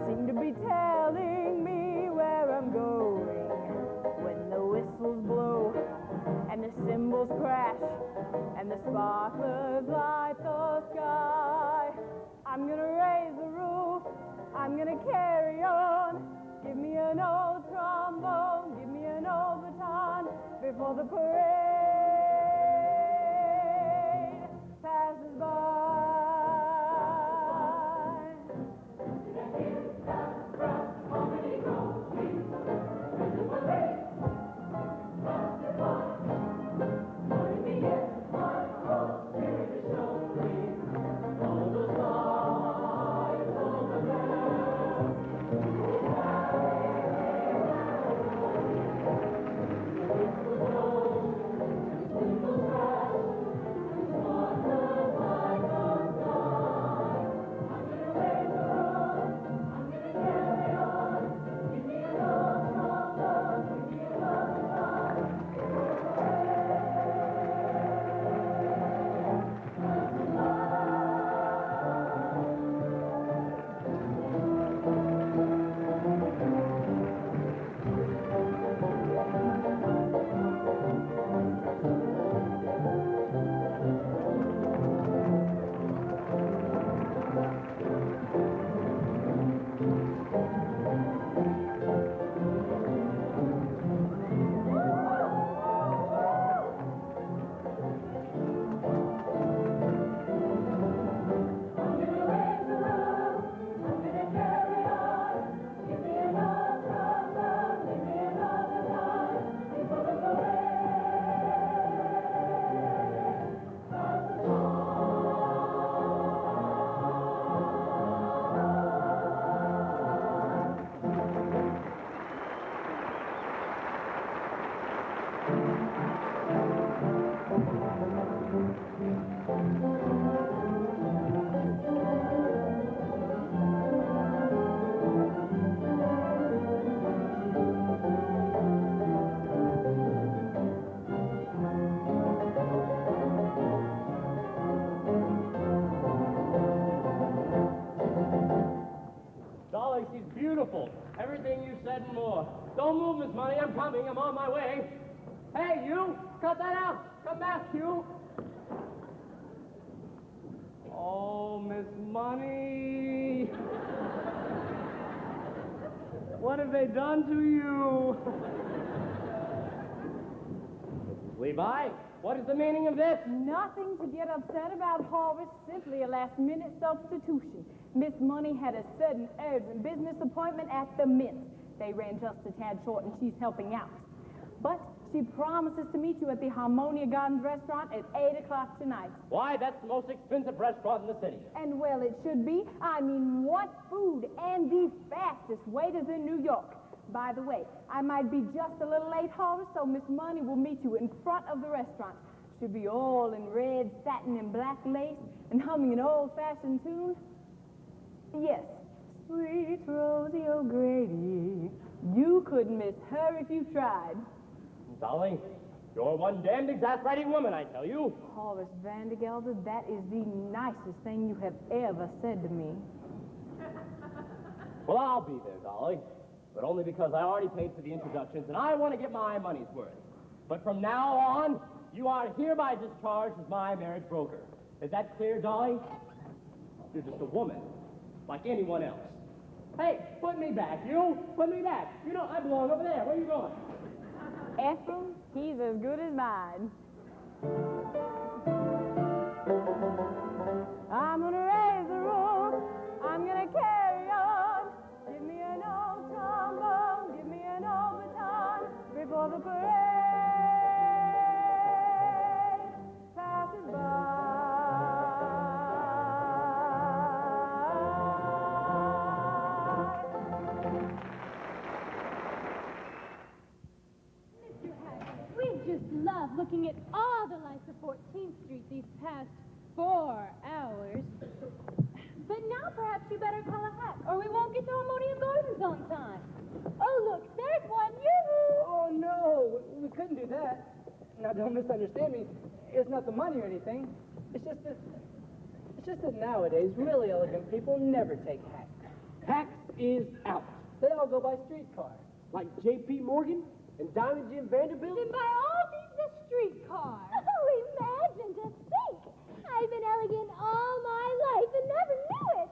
seem to be telling me where I'm going. When the whistles blow and the cymbals crash and the sparklers light the sky, I'm gonna raise the roof, I'm gonna carry on. Give me an old trombone, give me an old baton before the parade passes by. said and more. Don't move, Miss Money. I'm coming. I'm on my way. Hey, you! Cut that out! Come back, you! Oh, Miss Money! What have they done to you? Levi, what is the meaning of this? Nothing to get upset about, Horace. Simply a last-minute substitution. Miss Money had a sudden urgent business appointment at the Mint. They ran just a tad short, and she's helping out. But she promises to meet you at the Harmonia Gardens restaurant at 8 o'clock tonight. Why, that's the most expensive restaurant in the city. And, well, it should be. I mean, what food and the fastest waiters in New York. By the way, I might be just a little late, Horace, so Miss Money will meet you in front of the restaurant. She'll be all in red satin and black lace and humming an old-fashioned tune. Yes, Sweet Rosie O'Grady. You couldn't miss her if you tried. Dolly, you're one damned exasperating woman, I tell you. Horace Vandergelder, that is the nicest thing you have ever said to me. Well, I'll be there, Dolly. But only because I already paid for the introductions, and I want to get my money's worth. But from now on, you are hereby discharged as my marriage broker. Is that clear, Dolly? You're just a woman, like anyone else. Hey, put me back, you! Put me back! You know, I belong over there. Where are you going? Ephraim, he's as good as mine. I'm gonna raise the roof. I'm gonna carry on. Give me an old trombone. Give me an old baton. Before the parade passes by. We've just loved looking at all the lights of 14th Street these past 4 hours. But now perhaps you better call a hack, or we won't get to Harmonia Gardens on time. Oh, look, there's one. Yoo-hoo! Oh, no, we couldn't do that. Now, don't misunderstand me. It's not the money or anything. It's just that nowadays, really elegant people never take hacks. Hacks is out. They all go by streetcar. Like J.P. Morgan and Diamond Jim Vanderbilt. Then by all means, a streetcar. Oh, imagine to think. I've been elegant all my life and never knew it.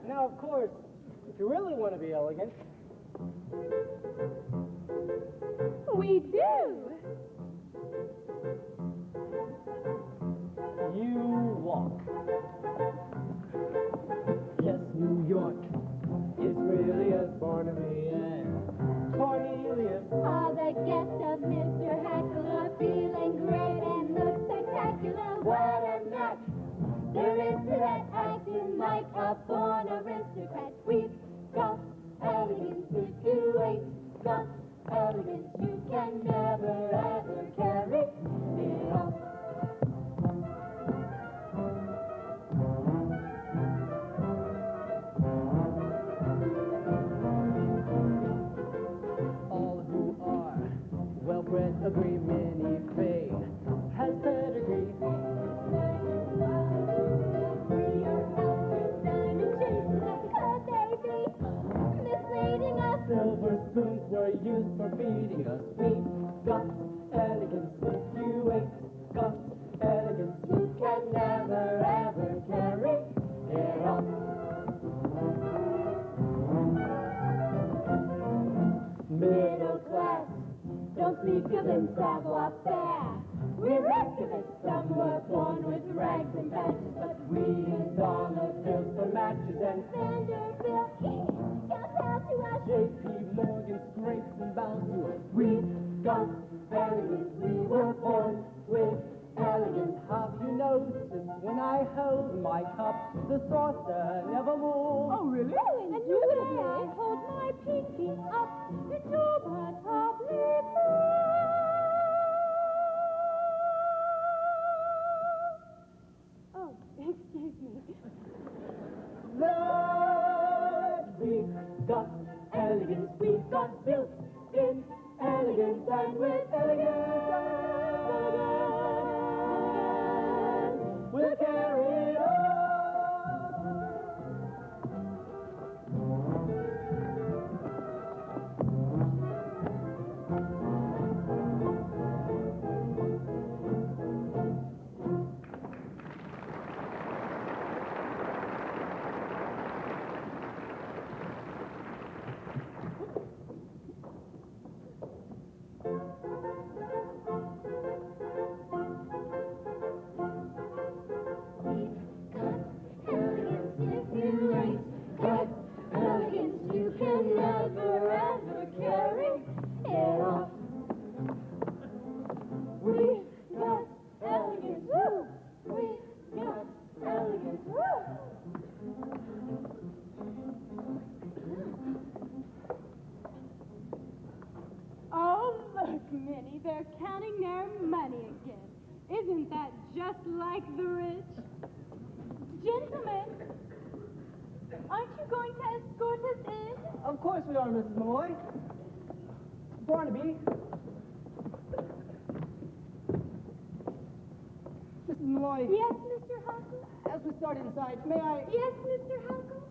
Now, of course, if you really want to be elegant, We do. you walk. Yes, New York is really as Barnaby and Cornelius. All the guests of Mr. Hackle are feeling great and look spectacular. What a knack there is to that acting like a born aristocrat. We've got elegance if you ain't got elegance. You can never ever carry it off. All who are well-bred agree Minnie Fay has pedigree. Silver spoons were used for feeding us. We've got elegance if you ain't got elegance. You can never ever carry it off. Middle class, don't speak of in savoir-faire. We're activists, some were born with rags and patches, but we use dollar bills for matches and Vanderbilt. Can't help to us. J.P. Morgan scrapes and bows to us. We've got elegance, we were born with elegance. Have you noticed when I hold my cup, the saucer never moves? Oh, really? And usually I hold my pinky up indubitably full. Oh, excuse me. Lord, we've got elegance, we've got built-in elegance, and with elegance, we'll carry it on. like the rich. Gentlemen, aren't you going to escort us in? Of course we are, Mrs. Malloy. Barnaby. Mrs. Malloy, Yes, Mr. Huckle? as we start inside, may Yes, Mr. Huckle?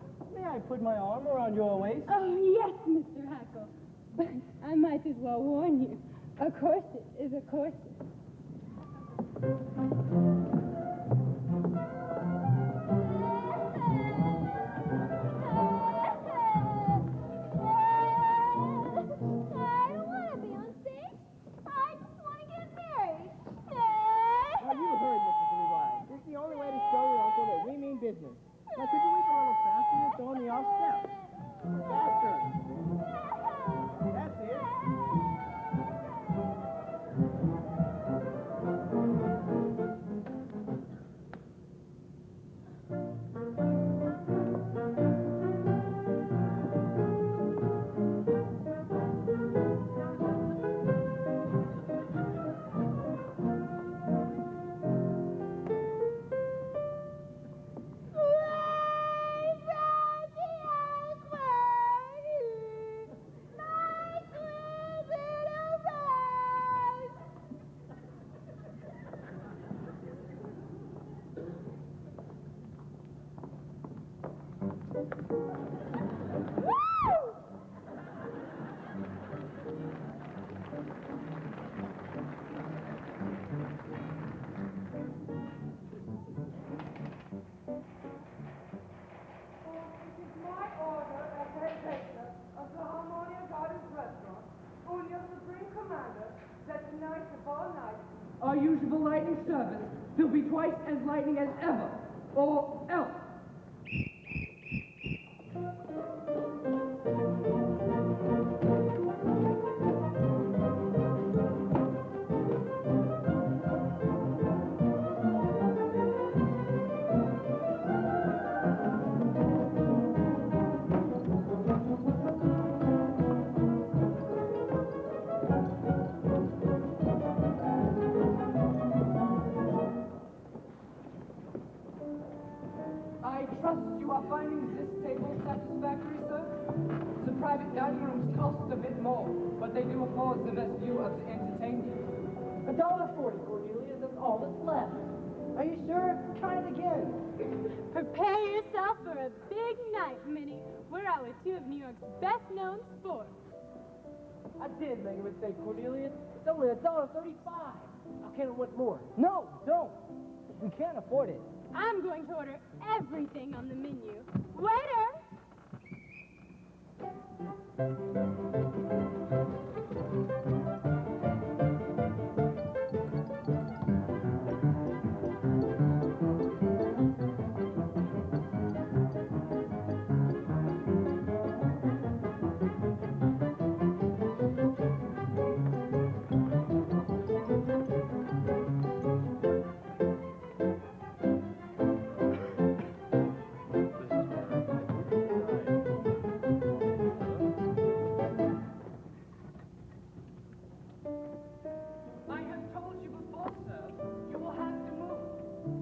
I put my arm around your waist? Oh, yes, Mr. Huckle. But I might as well warn you. A corset is a corset. Now, you heard Mrs. Levi. This is the only way to show your uncle that we mean business. Now, could you weep a little faster? You're throwing me off step. Faster. That's it. My order as head waiter of the Harmonia Gardens restaurant, on your supreme commander, that tonight of all nights, our usual lightning service will be twice as lightning as ever, or else. I trust you are finding this table satisfactory, sir? The private dining rooms cost a bit more, but they do afford the best view of the entertainment. $1.40, Cornelia. That's all that's left. Are you sure? Try it again. Prepare yourself for a big night, Minnie. We're out with two of New York's best-known sports. I did make a mistake, Cornelia. It's only $1.35. I can't want more. No, don't. We can't afford it. I'm going to order everything on the menu. Waiter! I have told you before, sir, you will have to move.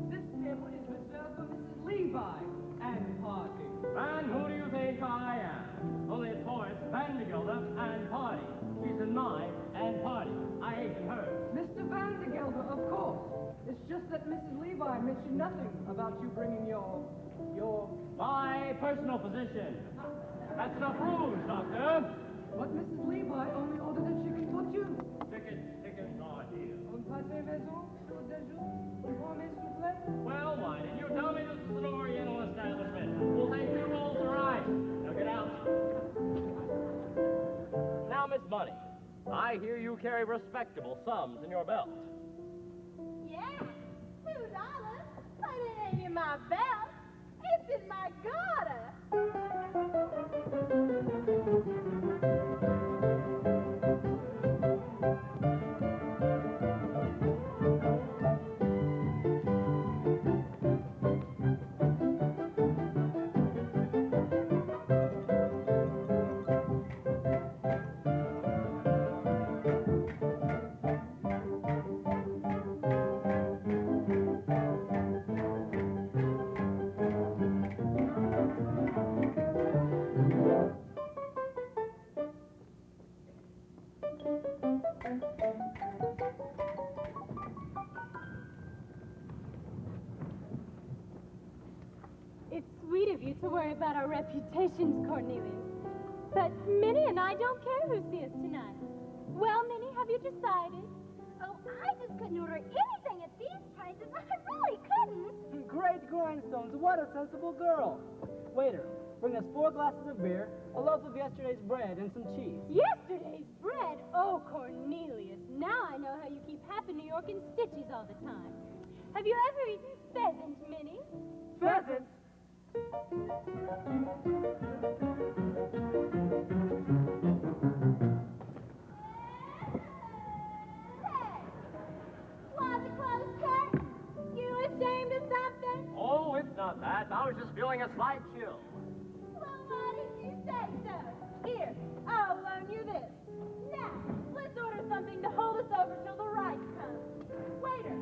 This table is reserved for Mrs. Levi and party. And who do you think I am? Only of course, Vandergelder and party. She's in mine and party. I ain't in hers. Mr. Vandergelder, of course. It's just that Mrs. Levi mentioned nothing about you bringing your... My personal position. That's enough rules, Doctor. But Mrs. Levi only ordered that she can put you. Tickets are here. Un pâté maison, sur des jours, grand soufflé. Well, why did you tell me this is an Oriental establishment? We'll take 2 rolls of rice. Now get out. Now, Miss Money, I hear you carry respectable sums in your belt. Yeah, $2. But it ain't in my belt. It's in my garter. of you to worry about our reputations, Cornelius. But Minnie and I don't care who sees us tonight. Well, Minnie, have you decided? Oh, I just couldn't order anything at these prices. I really couldn't. Great grindstones. What a sensible girl. Waiter, bring us 4 glasses of beer, a loaf of yesterday's bread, and some cheese. Yesterday's bread? Oh, Cornelius, now I know how you keep half of New York in stitches all the time. Have you ever eaten pheasant, Minnie? Pheasant? Closet closed curtain. You ashamed of something? Oh, it's not that. I was just feeling a slight chill. Well, why didn't you say so? Here, I'll loan you this. Now, let's order something to hold us over till the right comes. Waiter,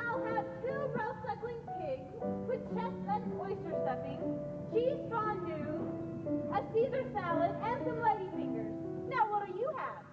I'll have 2 roast suckling pigs with chestnut oyster stuffing, cheese fondue, a Caesar salad, and some lady fingers. Now, what do you have?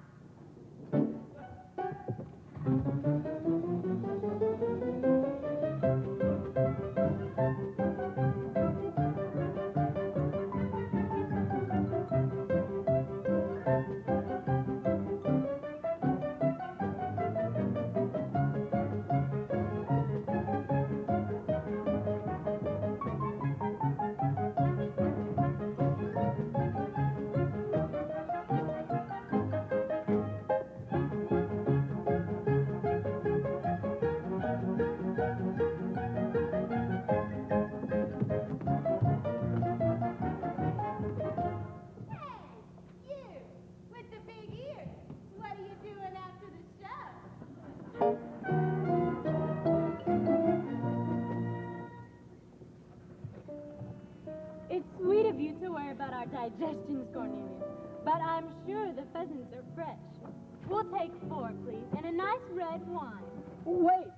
It's sweet of you to worry about our digestions, Cornelius, but I'm sure the pheasants are fresh. We'll take 4, please, and a nice red wine. Wait,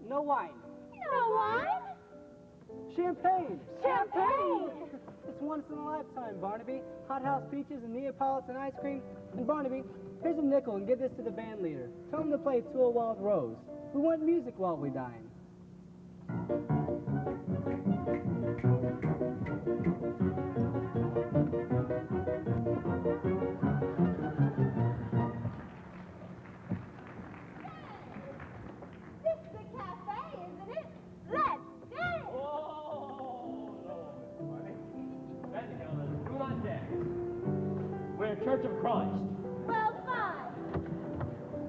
no wine. No wine? Champagne. Champagne! It's once in a lifetime, Barnaby. Hothouse peaches and Neapolitan ice cream. And Barnaby, here's a nickel and give this to the band leader. Tell him to play To a Wild Rose. We want music while we dine. This is a cafe, isn't it? Let's dance! Oh, no, Miss Bunny. Bendigos, do not dance. We're Church of Christ. Well, fine.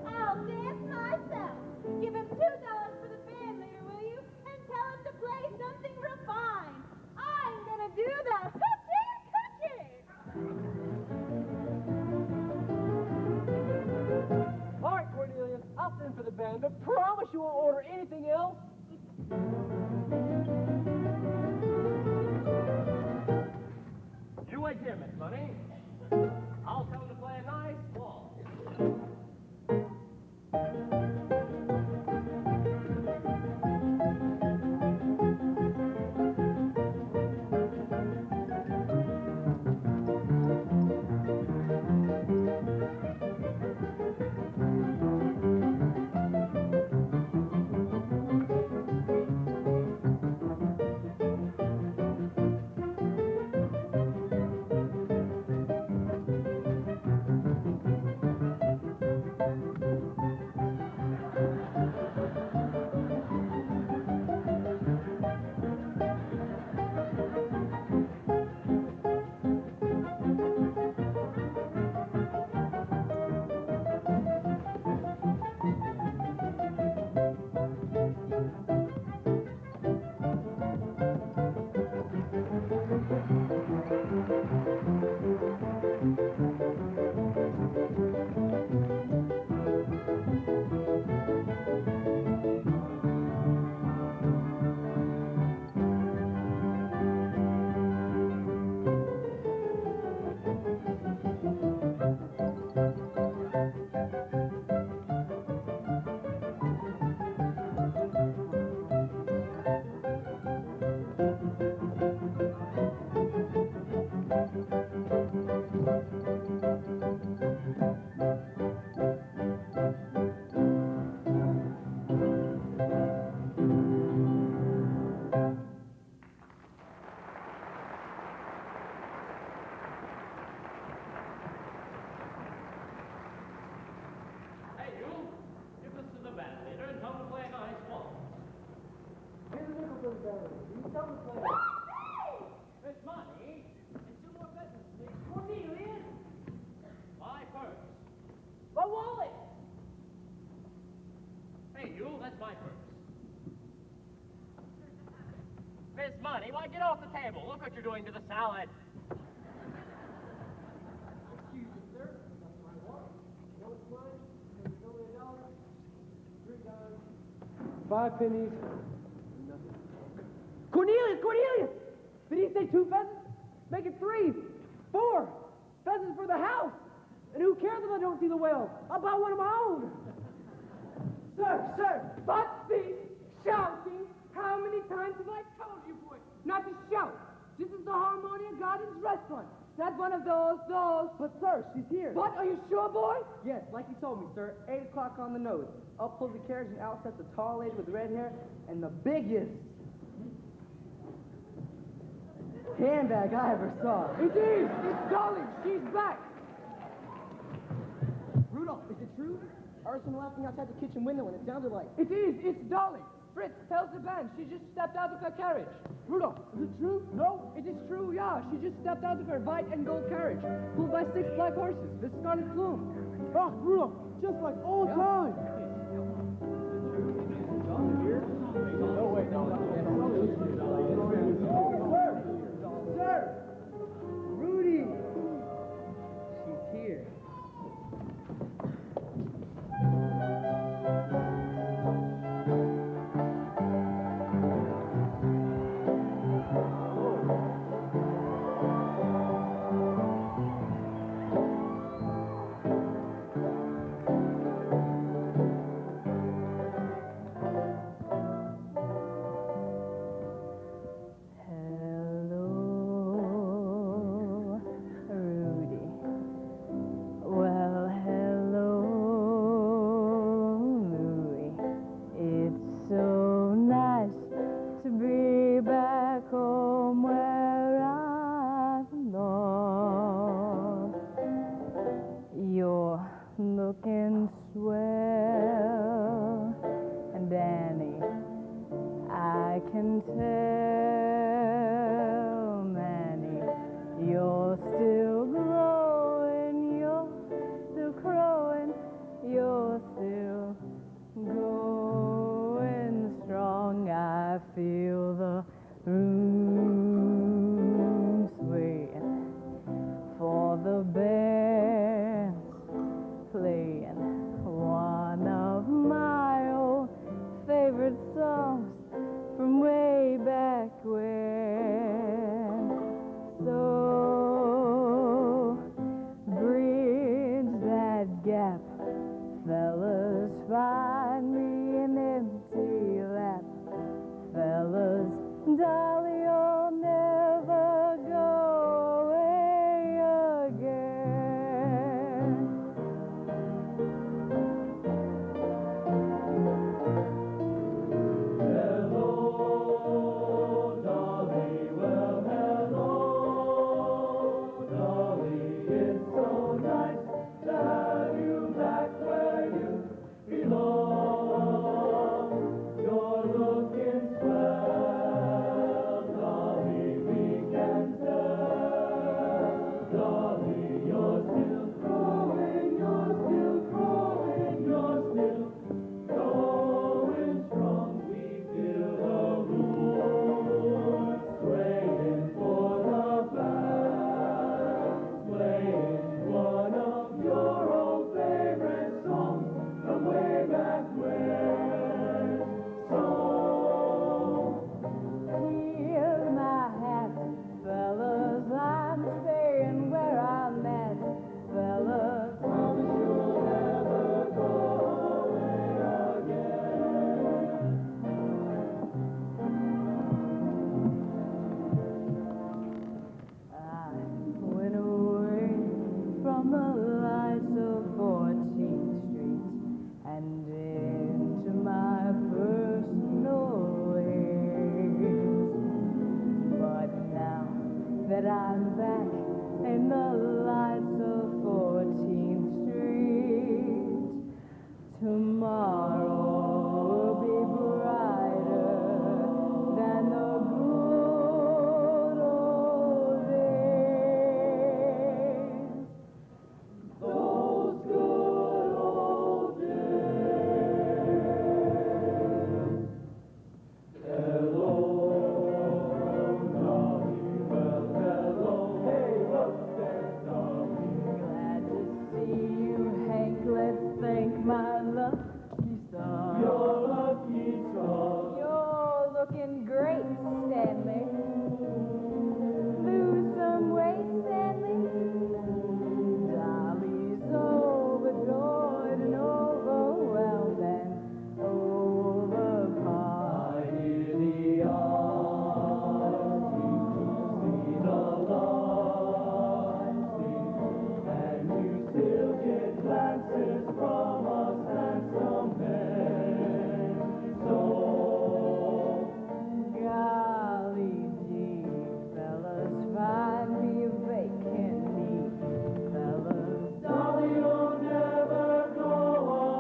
I'll dance myself. Give him $2 for the band leader, will you? And tell him to play something refined. I'm gonna do the hoochie coochie. All right, Cornelius, I'll send for the band, but promise you won't order anything else. You wait here, Miss Bunny. I'll tell him to play a nice waltz. Miss Money, and 2 more pheasants, please. Cornelius! My purse. My wallet! Hey, you, that's my purse. Miss Money, why get off the table? Look what you're doing to the salad. Excuse me, sir. That's my wallet. You know what's mine? It's only $1. $3. 5 pennies. Nothing. Cornelius! Did he say 2 pheasants? Make it 3, 4 pheasants for the house. And who cares if I don't see the whale? I'll buy one of my own. Sir, stop this shouting. How many times have I told you, boy, not to shout? This is the Harmonia Gardens restaurant. Not one of those. But, sir, she's here. What? Are you sure, boy? Yes, like you told me, sir. 8 o'clock on the nose. Up pulls the carriage and out steps a tall lady with red hair and the biggest handbag I ever saw. It is! It's Dolly! She's back! Rudolph, is it true? I heard someone laughing outside the kitchen window and it sounded like... It is! It's Dolly! Fritz, tells the band. She just stepped out of her carriage. Rudolph, is it true? No, it is true, yeah. She just stepped out of her white and gold carriage, pulled by 6 black horses, with scarlet plume. Oh, Rudolph, just like old times. No way, no. Sir! Rudy! She's here. Looking swell, Danny, I can tell, Manny, you're still growing, you're still crowing, you're still going strong. I feel the room swaying for the band's playing one of my old favorite songs from way back when. So bridge that gap, fellas, find me an empty lap, fellas, Dolly, you'll never go away again. Hello, Dolly, well, hello, Dolly, it's so nice to have you back where you belong. You're looking swell, Dolly, we can tell. Dolly, you're still growing, you're still growing, you're still going strong. We feel the room swaying for the band, playing one of your old favorite songs from way back when. So Here's my hat, fellas, I'm staying where I'm at, fellas. promise you'll never go away again. I went away from the lights of 14th Street and into my personal ways. But now that I'm back in the lights of 14th Street, tomorrow will be brighter than the Stanley. Lose some weight, Stanley. Dolly's overjoyed and overwhelmed and overcome. I hear the arms see the lights and you still get glances from us handsome men. So Golly gee, fellas, find me a vacant knee, fellas. Dolly, you'll never go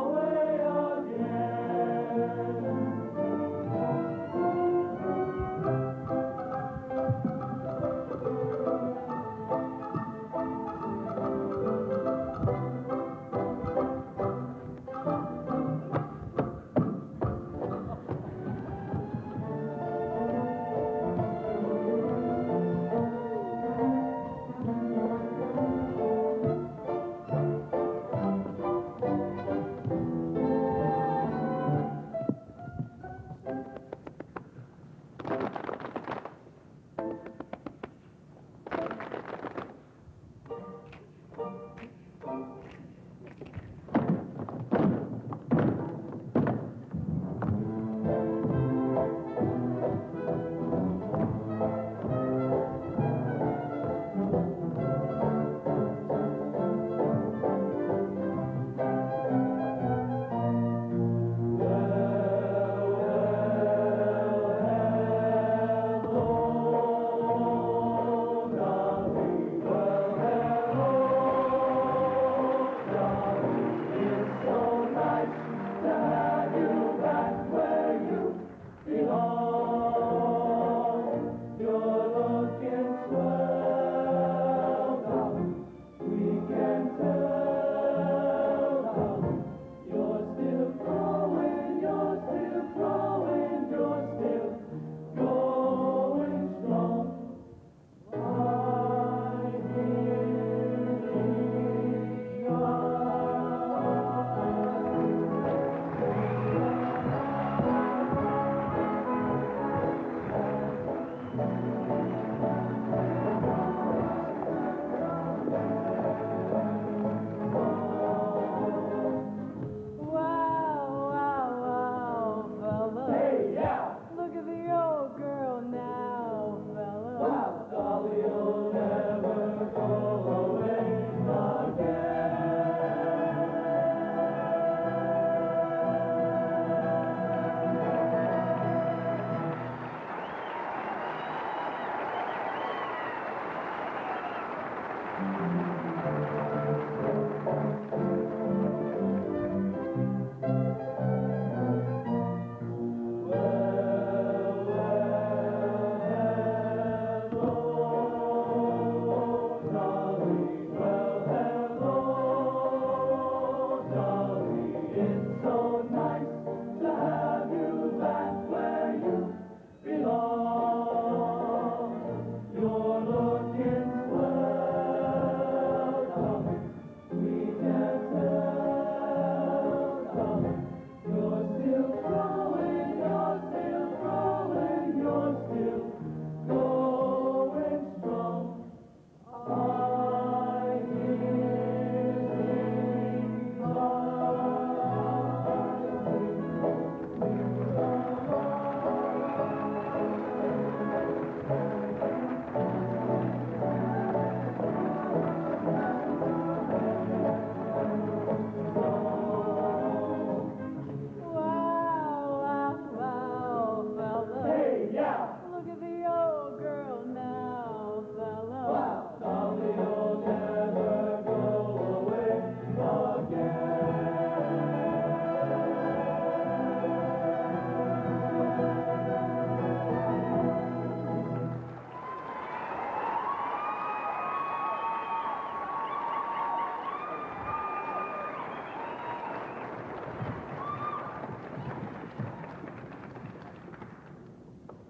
away again.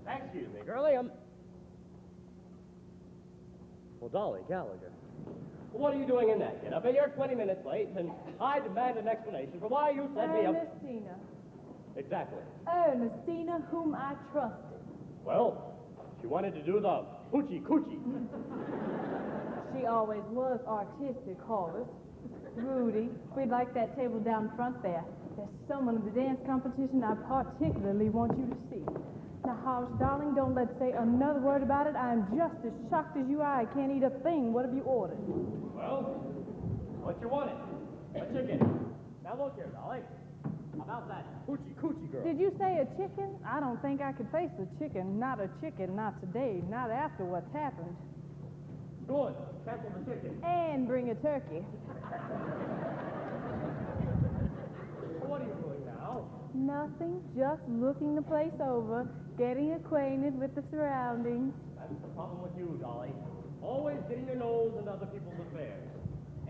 Excuse me, girlie, Well, Dolly Gallagher. What are you doing in that get-up? You're 20 minutes late, and I demand an explanation for why you sent me up... Ernestina. Exactly. Ernestina, whom I trusted. Well, She wanted to do the hoochie coochie. She always was artistic, Horace. Rudy, we'd like that table down front there. There's someone in the dance competition I particularly want you to see. Now, Horace, darling, don't let's say another word about it. I'm just as shocked as you are. I can't eat a thing. What have you ordered? Well, what you wanted? A chicken. Now look here, Dolly. How about that hoochie coochie girl? Did you say a chicken? I don't think I could face a chicken. Not a chicken, not today, not after what's happened. Good. Cancel the chicken. And bring a turkey. What are you doing now? Nothing, just looking the place over, getting acquainted with the surroundings. That's the problem with you, Dolly. Always getting your nose into other people's affairs.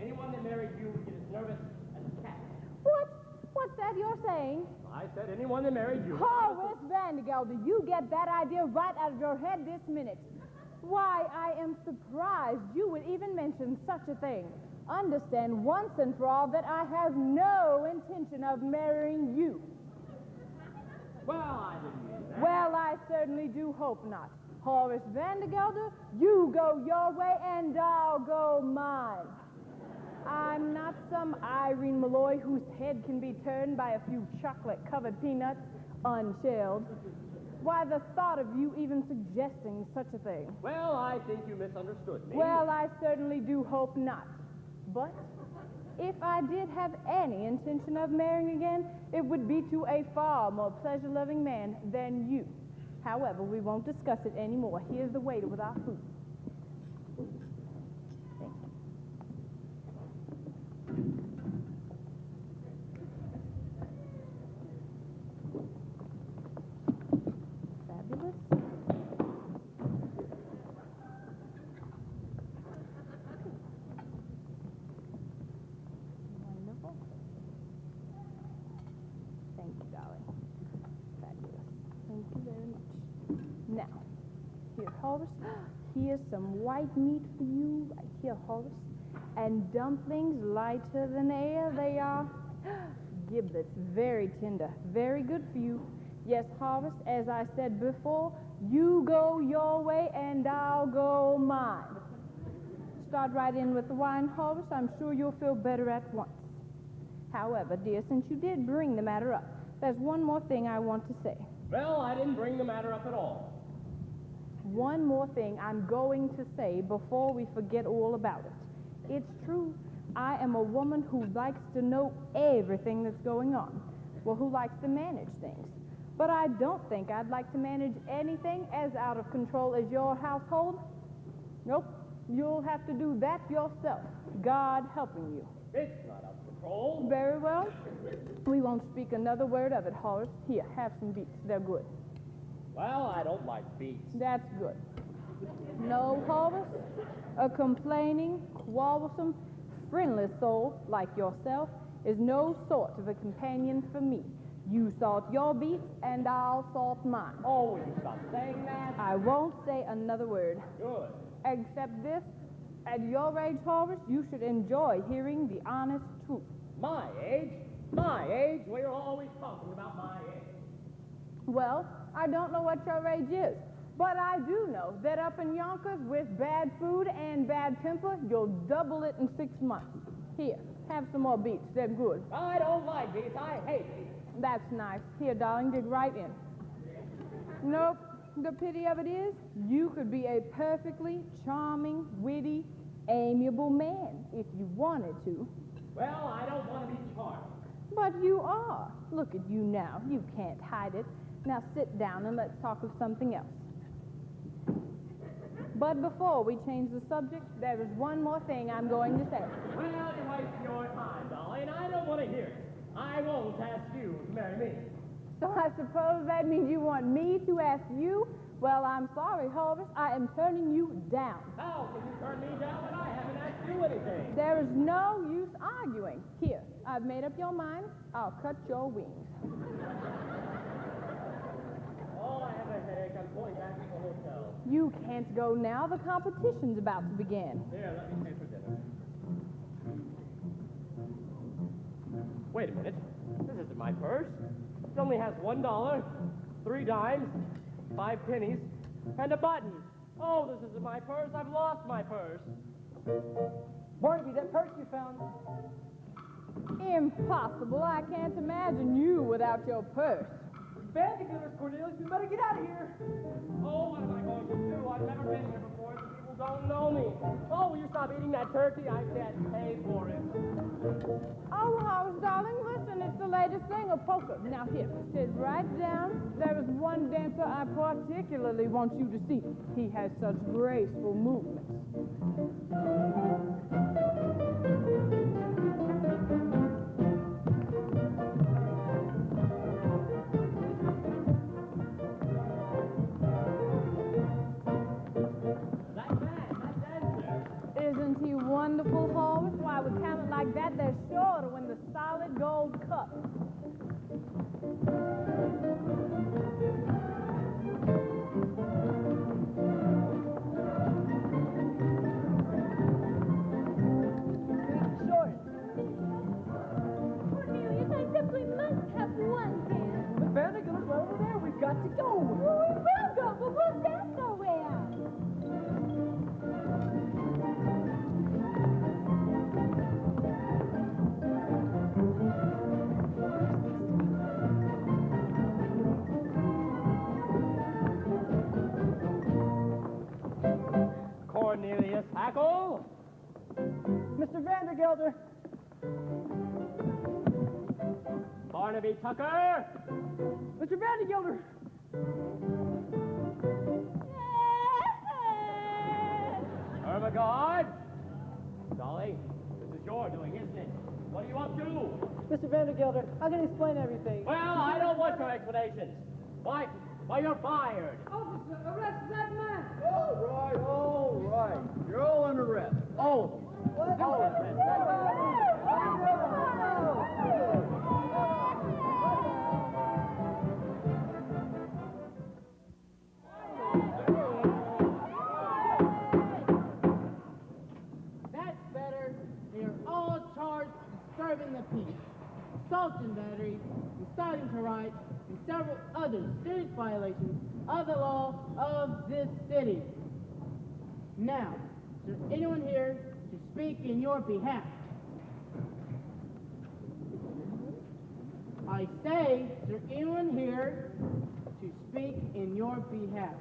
Anyone that married you would get as nervous as a cat. What? What's that you're saying? I said anyone that married you. Horace Vandergelder, you get that idea right out of your head this minute. Why, I am surprised you would even mention such a thing. Understand once and for all that I have no intention of marrying you. Well, I didn't mean that. Well, I certainly do hope not. Horace Vandergelder, you go your way and I'll go mine. I'm not some Irene Malloy whose head can be turned by a few chocolate-covered peanuts unshelled. Why, the thought of you even suggesting such a thing. Well, I think you misunderstood me. Well, I certainly do hope not. But if I did have any intention of marrying again, it would be to a far more pleasure-loving man than you. However, we won't discuss it anymore. Here's the waiter with our food. Thank you. Fabulous. Wonderful. Thank you, darling. Fabulous. Thank you very much. Now, here, Horace, here's some white meat for you, right here, Horace. And dumplings lighter than air they are. Giblets, very tender, very good for you. Yes, Horace, as I said before, you go your way and I'll go mine. Start right in with the wine, Horace. I'm sure you'll feel better at once. However, dear, since you did bring the matter up, there's one more thing I want to say. Well, I didn't bring the matter up at all. One more thing I'm going to say before we forget all about it. It's true, I am a woman who likes to know everything that's going on. Well, who likes to manage things. But I don't think I'd like to manage anything as out of control as your household. Nope, you'll have to do that yourself, God helping you. It's not out of control. Very well. We won't speak another word of it, Horace. Here, have some beets. They're good. Well, I don't like beets. That's good. No, Horace, a complaining, quarrelsome, friendless soul like yourself is no sort of a companion for me. You salt your beets, and I'll salt mine. Oh, will you stop saying that? I won't say another word. Good. Except this, at your age, Horace, you should enjoy hearing the honest truth. My age? My age? Well, you're always talking about my age. Well, I don't know what your age is, but I do know that up in Yonkers with bad food and bad temper, you'll double it in 6 months. Here, have some more beets. They're good. I don't like beets. I hate beets. That's nice. Here, darling, dig right in. Nope. The pity of it is, you could be a perfectly charming, witty, amiable man if you wanted to. Well, I don't want to be charmed. But you are. Look at you now. You can't hide it. Now sit down and let's talk of something else. But before we change the subject, there is one more thing I'm going to say. Well, you're wasting your time, Dolly, and I don't want to hear it. I won't ask you to marry me. So I suppose that means you want me to ask you? Well, I'm sorry, Horace. I am turning you down. How can you turn me down when I haven't asked you anything? There is no use arguing. Here, I've made up your mind. I'll cut your wings. Oh, I have a headache. I'm going back to the hotel. You can't go now. The competition's about to begin. Here, let me pay for dinner. Wait a minute. This isn't my purse. It only has $1, 3 dimes, 5 pennies, And a button. Oh, this isn't my purse. I've lost my purse. Barnaby, that purse you found. Impossible. I can't imagine you without your purse. Bandit killers, Cornelius, we better get out of here. Oh, what am I going to do? I've never been here before. The people don't know me. Oh, will you stop eating that turkey? I can't pay for it. Oh, House, darling, listen, it's the latest thing of poker. Now, here, sit right down. There is one dancer I particularly want you to see. He has such graceful movements. Isn't he wonderful, Horace? Why, with talent like that, they're sure to win the solid gold cup. Cornelius, I simply must have one dance. The bandit killers right over there. We've got to go. We will go, but we'll dance our way out. Cornelius Hackle. Mr. Vandergelder. Barnaby Tucker. Mr. Vandergelder. Ermengarde. Dolly, this is your doing, isn't it? What are you up to? Mr. Vandergelder, I can explain everything. Well, I don't want your explanations. Why, you're fired. Officer, arrest that man. All right. You're all under arrest. Oh. That's better. They are all charged with disturbing the peace, assault and battery, inciting to riot, and several other serious violations of the law of this city. Now, is there anyone here to speak in your behalf? I say, is there anyone here to speak in your behalf?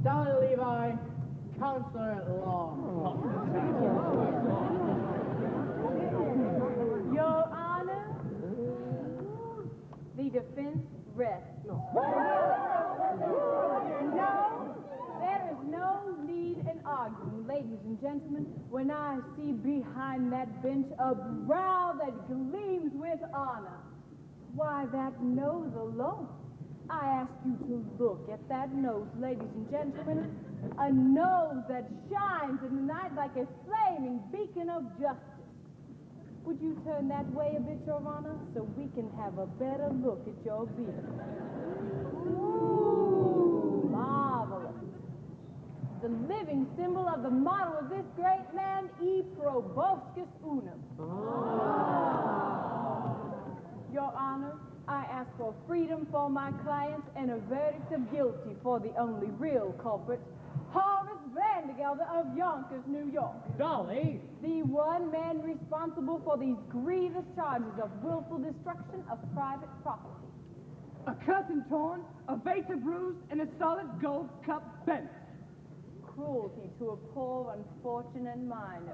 Dolly Levi, counselor at law. Your Honor, the defense rests. No, there is no need in arguing. Ladies and gentlemen, when I see behind that bench a brow that gleams with honor, why, that nose alone. I ask you to look at that nose, ladies and gentlemen. A nose that shines in the night like a flaming beacon of justice. Would you turn that way a bit, Your Honor, so we can have a better look at your beak? Ooh, marvelous. The living symbol of the motto of this great man, E proboscis unum. Your Honor, I ask for freedom for my clients and a verdict of guilty for the only real culprit, Horace Vandergelder of Yonkers, New York. Dolly! The one man responsible for these grievous charges of willful destruction of private property. A curtain torn, a vase bruised, and a solid gold cup bent. Cruelty to a poor, unfortunate minor.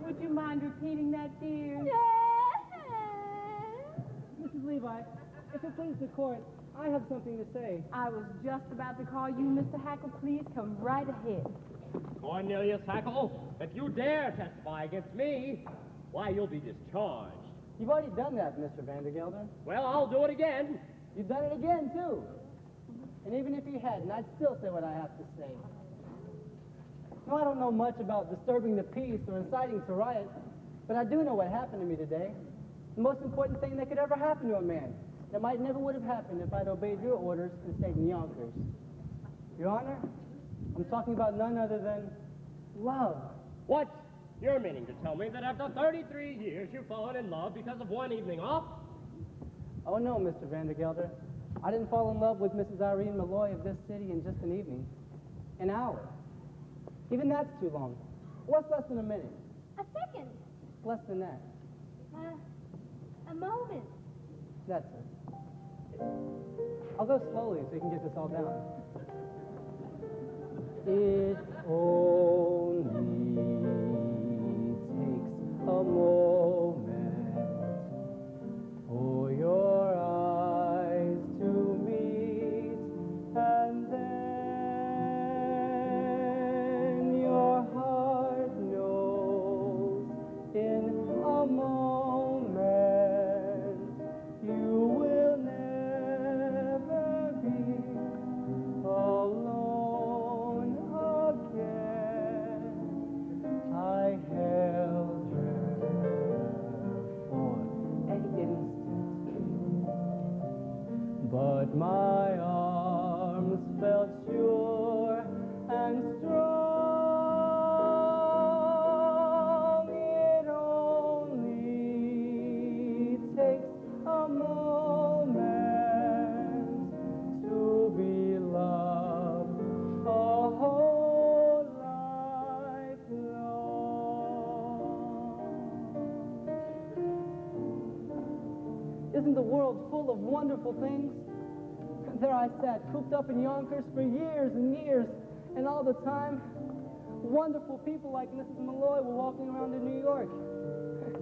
Would you mind repeating that, dear? Mrs. Levi, if it pleases the court, I have something to say. I was just about to call you, Mr. Hackle. Please come right ahead. Cornelius Hackle, if you dare testify against me, why, you'll be discharged. You've already done that, Mr. Vandergelder. Well, I'll do it again. You've done it again, too. And even if you hadn't, I'd still say what I have to say. No, I don't know much about disturbing the peace or inciting to riot, but I do know what happened to me today. The most important thing that could ever happen to a man. That might never would have happened if I'd obeyed your orders and stayed in Yonkers. Your Honor, I'm talking about none other than love. What? You're meaning to tell me that after 33 years you've fallen in love because of one evening off? Oh, no, Mr. Vandergelder. I didn't fall in love with Mrs. Irene Malloy of this city in just an evening. An hour. Even that's too long. What's less than a minute? A second. Less than that. A moment. That's it. I'll go slowly so you can get this all down. It only takes a moment for your eyes to meet, and then your heart knows in a moment you will never be alone again. I held her for an instant, but my arms felt sure and strong. It only takes a moment to be loved a whole life long. Isn't the world full of wonderful things? There I sat, cooped up in Yonkers for years and years, and all the time, wonderful people like Mrs. Malloy were walking around in New York,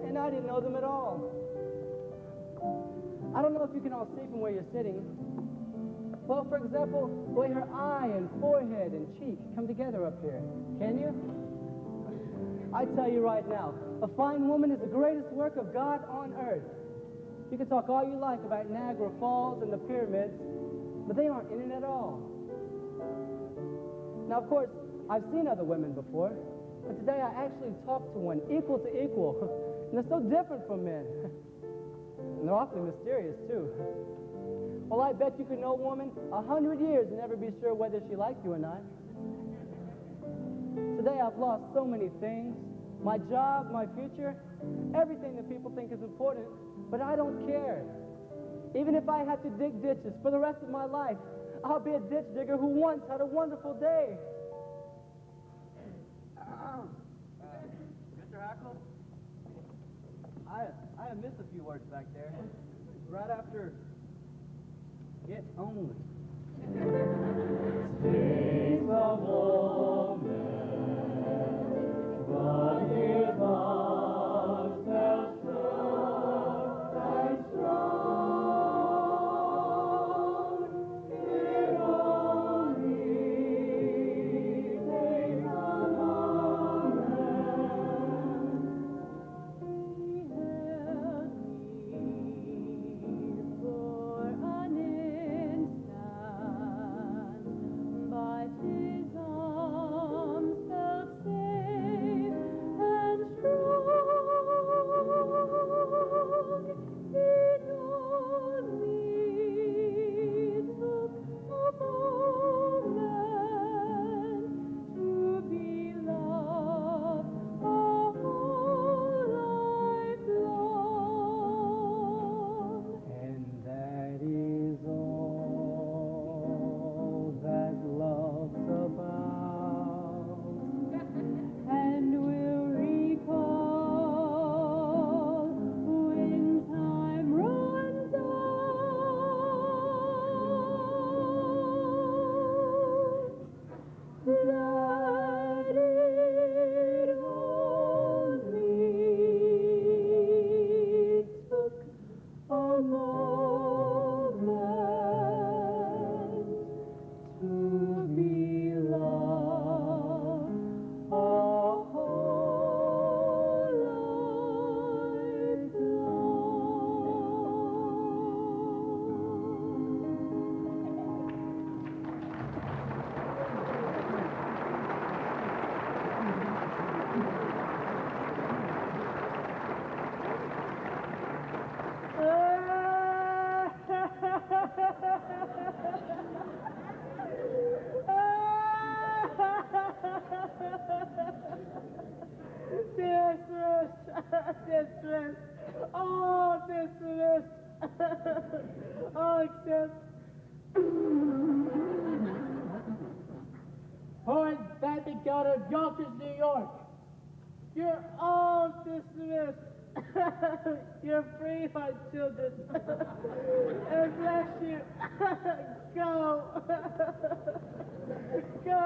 and I didn't know them at all. I don't know if you can all see from where you're sitting. Well, for example, the way her eye and forehead and cheek come together up here. Can you? I tell you right now, a fine woman is the greatest work of God on earth. You can talk all you like about Niagara Falls and the pyramids, but they aren't in it at all. Now, of course, I've seen other women before, but today I actually talked to one equal to equal, and they're so different from men. And they're awfully mysterious, too. Well, I bet you could know a woman 100 years and never be sure whether she liked you or not. Today I've lost so many things. My job, my future, everything that people think is important, but I don't care. Even if I have to dig ditches for the rest of my life, I'll be a ditch digger who once had a wonderful day. Mr. Hackle? I have missed a few words back there. Right after it only. Takes a moment, but his love felt sure and strong. It only takes a moment. He held me for an instant, but his arms All except Horn Baptist daughter of Yonkers, New York. You're all dismissed. You're free, my children. And bless you. Go. Go.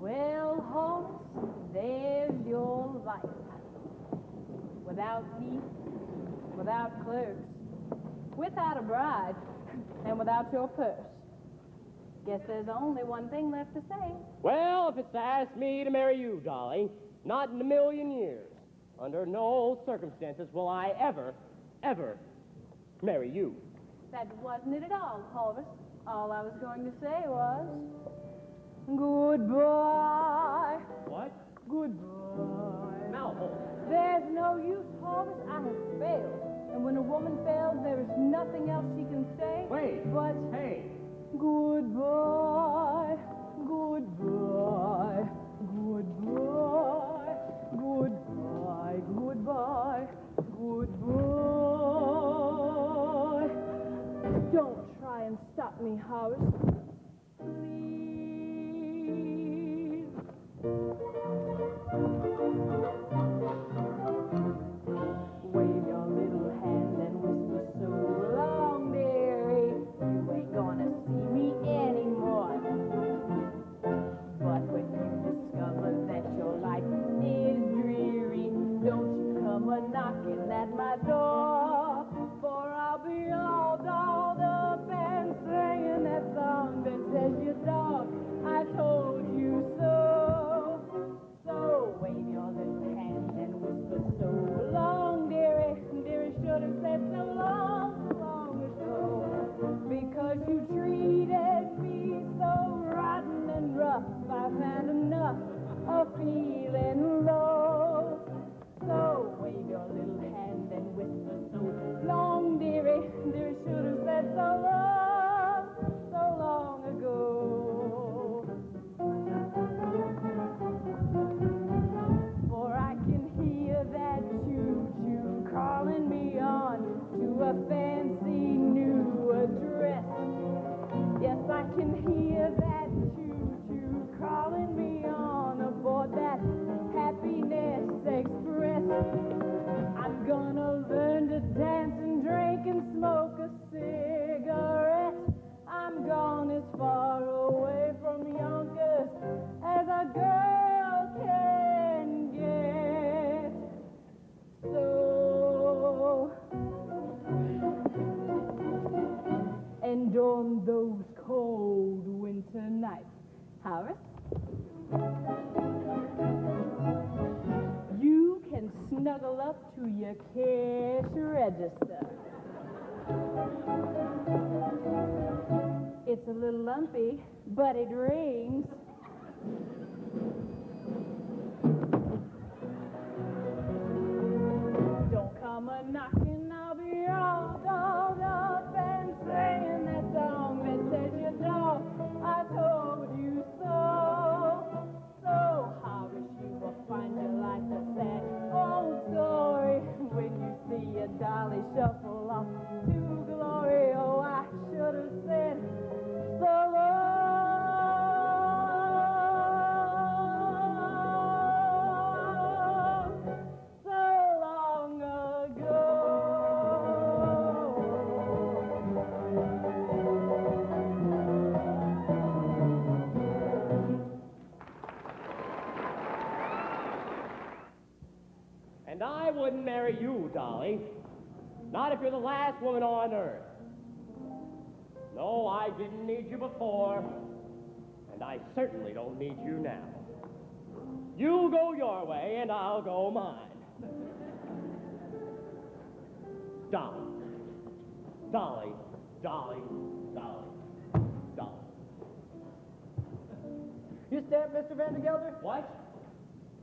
Well, Holmes, there's your life. Without peace, without clerks, without a bride, and without your purse. Guess there's only one thing left to say. Well, if it's to ask me to marry you, Dolly, not in a million years. Under no circumstances will I ever, ever marry you. That wasn't it at all, Horace. All I was going to say was, goodbye. What? Goodbye. Now, Holmes. There's no use, Horace. I have failed. And when a woman fails, there is nothing else she can say. Wait. But Hey. goodbye, goodbye, goodbye, goodbye, goodbye, goodbye. Don't try and stop me, Horace. Please. Wave your little hand and whisper so long, dearie. You ain't gonna see me anymore. But when you discover that your life is dreary, don't you come a-knocking at my door. For I'll be all dolled up and singing that song that says you dog, I told you so. So wave your little hand and whisper so long, dearie. Dearie should have said so long, long ago. Because you treated me so rotten and rough, I've had enough of feeling low. So wave your little hand and whisper so long, dearie. Dearie should have said so long ago. For I can hear that choo-choo calling me on to a fancy new address. Yes, I can hear that choo-choo calling me on aboard that Happiness Express. I'm gonna learn to dance and drink and smoke a cigarette. I'm gone as far away from Yonkers as a girl can get. So, and on those cold winter nights, Horace, you can snuggle up to your cash register. It's a little lumpy, but it rings. Don't come a-knocking, I'll be all dolled up and singing that song that says you dog, I told you so. So, Horace, you will find your life a sad old story when you see a dolly shuffle off to glory. Oh, I should have said so long ago. And I wouldn't marry you, Dolly. Not if you're the last woman on earth. No, I didn't need you before, and I certainly don't need you now. You go your way, and I'll go mine. Dolly. Dolly. Dolly. Dolly. Dolly. You stamped Mr. Vandergelder? What?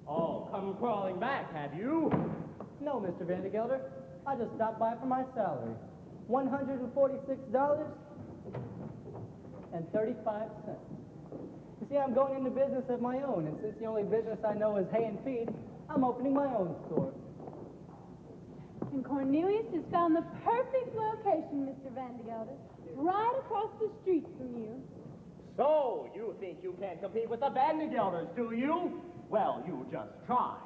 Oh, come crawling back, have you? No, Mr. Vandergelder. I just stopped by for my salary. $146.35. You see, I'm going into business of my own, and since the only business I know is hay and feed, I'm opening my own store. And Cornelius has found the perfect location, Mr. Vandergelder. Right across the street from you. So, you think you can't compete with the Vandergelders, do you? Well, you just try.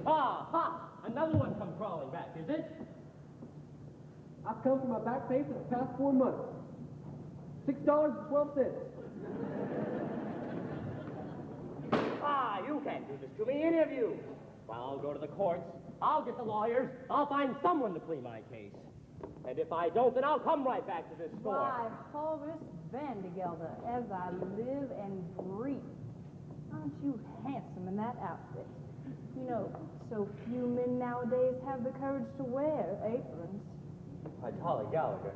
Ha! Another one come crawling back, is it? I've come from my back pay for the past 4 months. $6.12. You can't do this to me, any of you. Well, I'll go to the courts. I'll get the lawyers. I'll find someone to plead my case. And if I don't, then I'll come right back to this store. Why, Horace Vandergelder, as I live and breathe. Aren't you handsome in that outfit? You know, so few men nowadays have the courage to wear aprons. Why, Dolly Gallagher.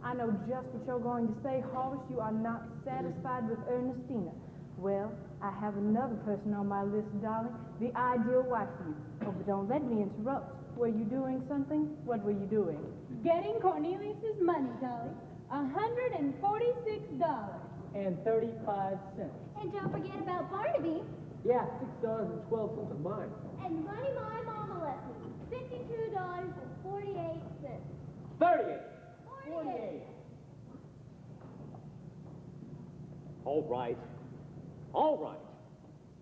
I know just what you're going to say, Horace. You are not satisfied with Ernestina. Well, I have another person on my list, darling. The ideal wife for you. Oh, but don't let me interrupt. Were you doing something? What were you doing? Getting Cornelius's money, Dolly. $146. And 35 cents. And don't forget about Barnaby. Yeah, $6.12 of mine. And Bunny My Mama Lesson. $52.48. 38. 48. All right. All right.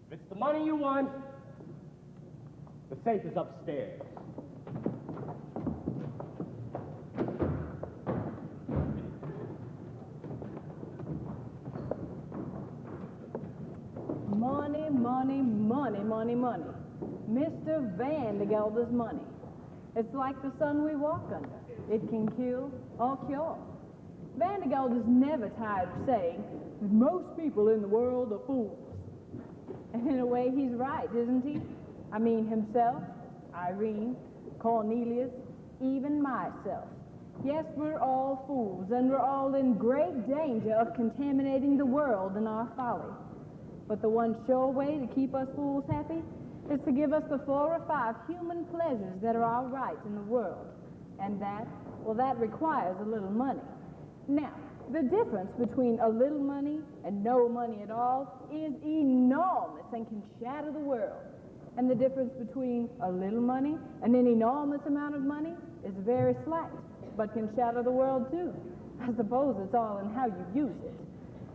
If it's the money you want, the safe is upstairs. Money, money, money, money, money. Mr. Vandergelder's money. It's like the sun we walk under. It can kill or cure. Vandergelder's never tired of saying, most people in the world are fools. And in a way, he's right, isn't he? I mean, himself, Irene, Cornelius, even myself. Yes, we're all fools, and we're all in great danger of contaminating the world in our folly. But the one sure way to keep us fools happy is to give us the 4 or 5 human pleasures that are our right in the world. And that requires a little money. Now, the difference between a little money and no money at all is enormous and can shatter the world. And the difference between a little money and an enormous amount of money is very slight, but can shatter the world too. I suppose it's all in how you use it.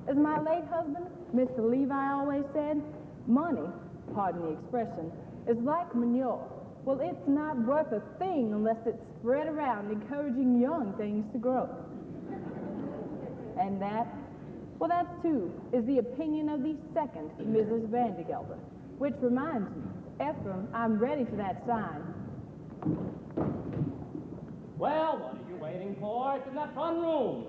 As my late husband, Mr. Levi, always said, money, pardon the expression, is like manure. Well, it's not worth a thing unless it's spread around, encouraging young things to grow. And that too is the opinion of the second Mrs. Vandergelder. Which reminds me, Ephraim, I'm ready for that sign. Well, what are you waiting for? It's in that front room.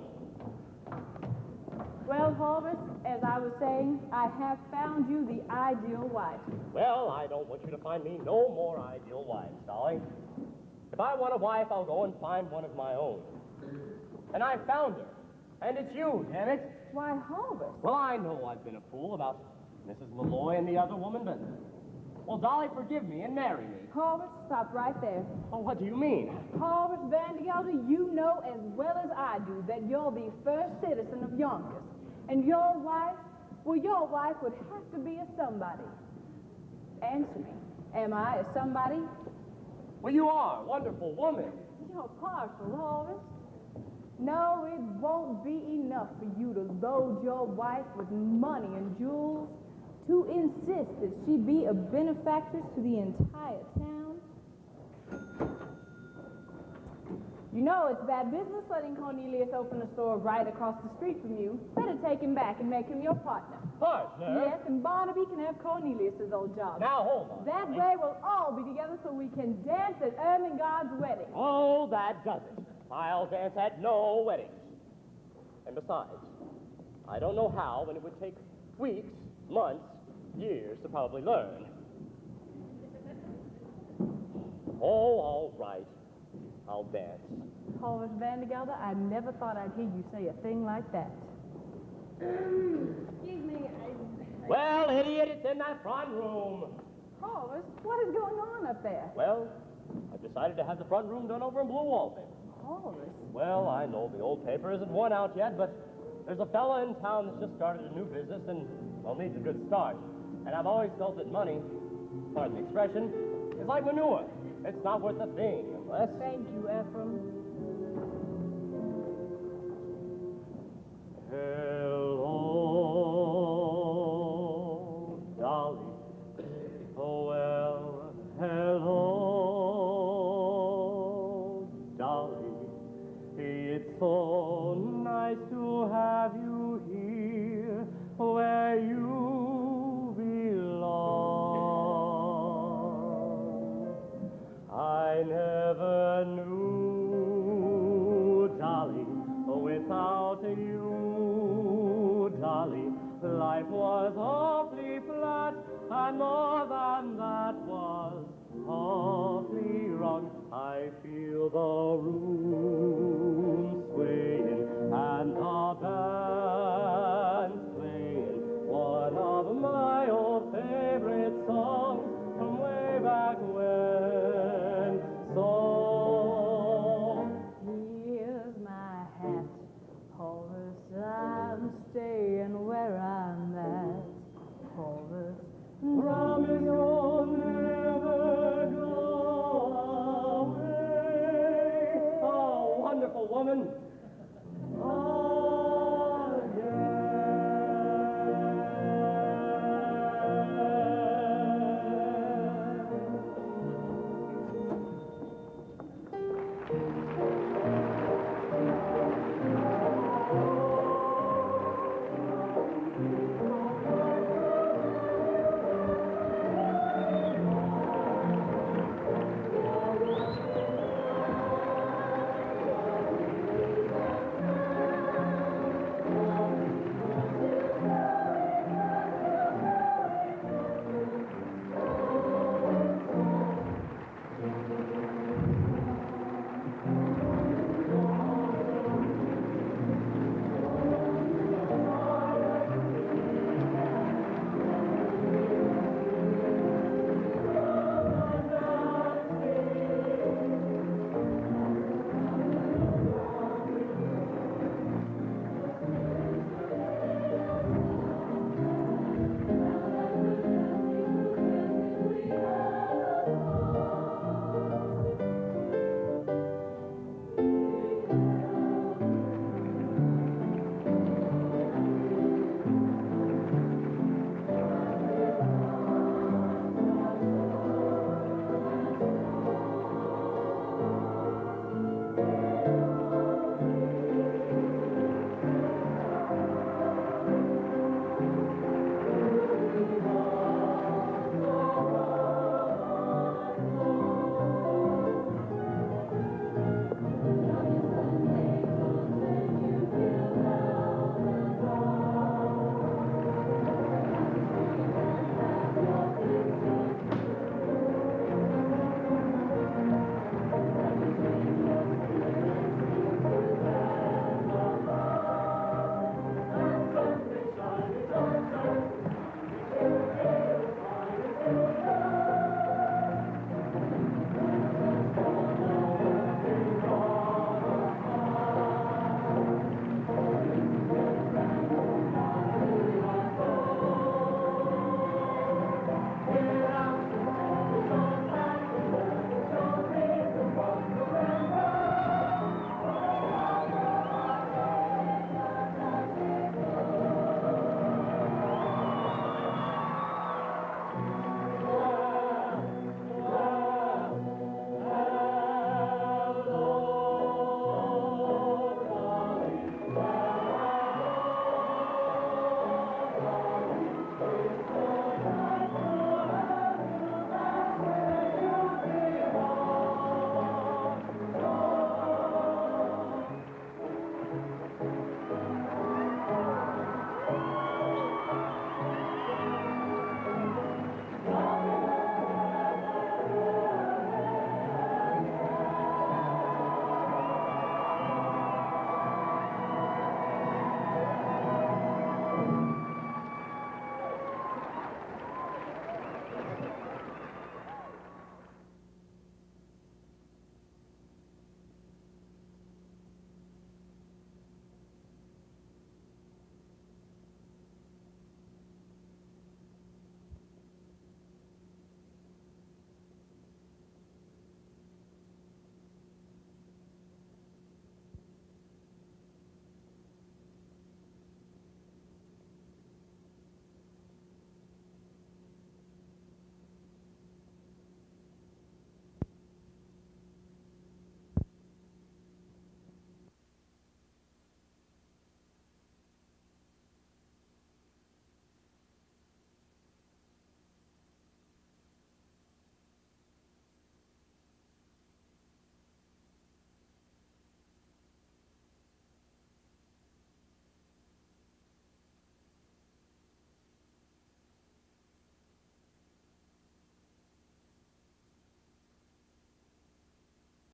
Well, Horace, as I was saying, I have found you the ideal wife. Well, I don't want you to find me no more ideal wives, Dolly. If I want a wife, I'll go and find one of my own. And I found her. And it's you, damn it. Why, Horace? Well, I know I've been a fool about Mrs. Malloy and the other woman, but... Well, Dolly, forgive me and marry me. Horace, stop right there. Oh, what do you mean? Horace Vandergelder, you know as well as I do that you're the first citizen of Yonkers. And your wife, well, your wife would have to be a somebody. Answer me. Am I a somebody? Well, you are. Wonderful woman. You're partial, Horace. No, it won't be enough for you to load your wife with money and jewels, to insist that she be a benefactress to the entire town. You know it's bad business letting Cornelius open a store right across the street from you. Better take him back and make him your partner. Partner? Yes, and Barnaby can have Cornelius's old job. Now, hold on. That way we'll all be together so we can dance at Ermengarde's wedding. Oh, that does it. I'll dance at no weddings. And besides, I don't know how, and it would take weeks, months, years to probably learn. Oh, all right. I'll dance. Horace Vandergelder, I never thought I'd hear you say a thing like that. Excuse me, Well, idiot, it's in that front room. Horace, what is going on up there? Well, I've decided to have the front room done over in blue wallpaper. Horace? Well, I know the old paper isn't worn out yet, but there's a fella in town that's just started a new business and, well, needs a good start. And I've always felt that money, pardon the expression, is like manure. It's not worth a thing unless... Thank you, Ephraim.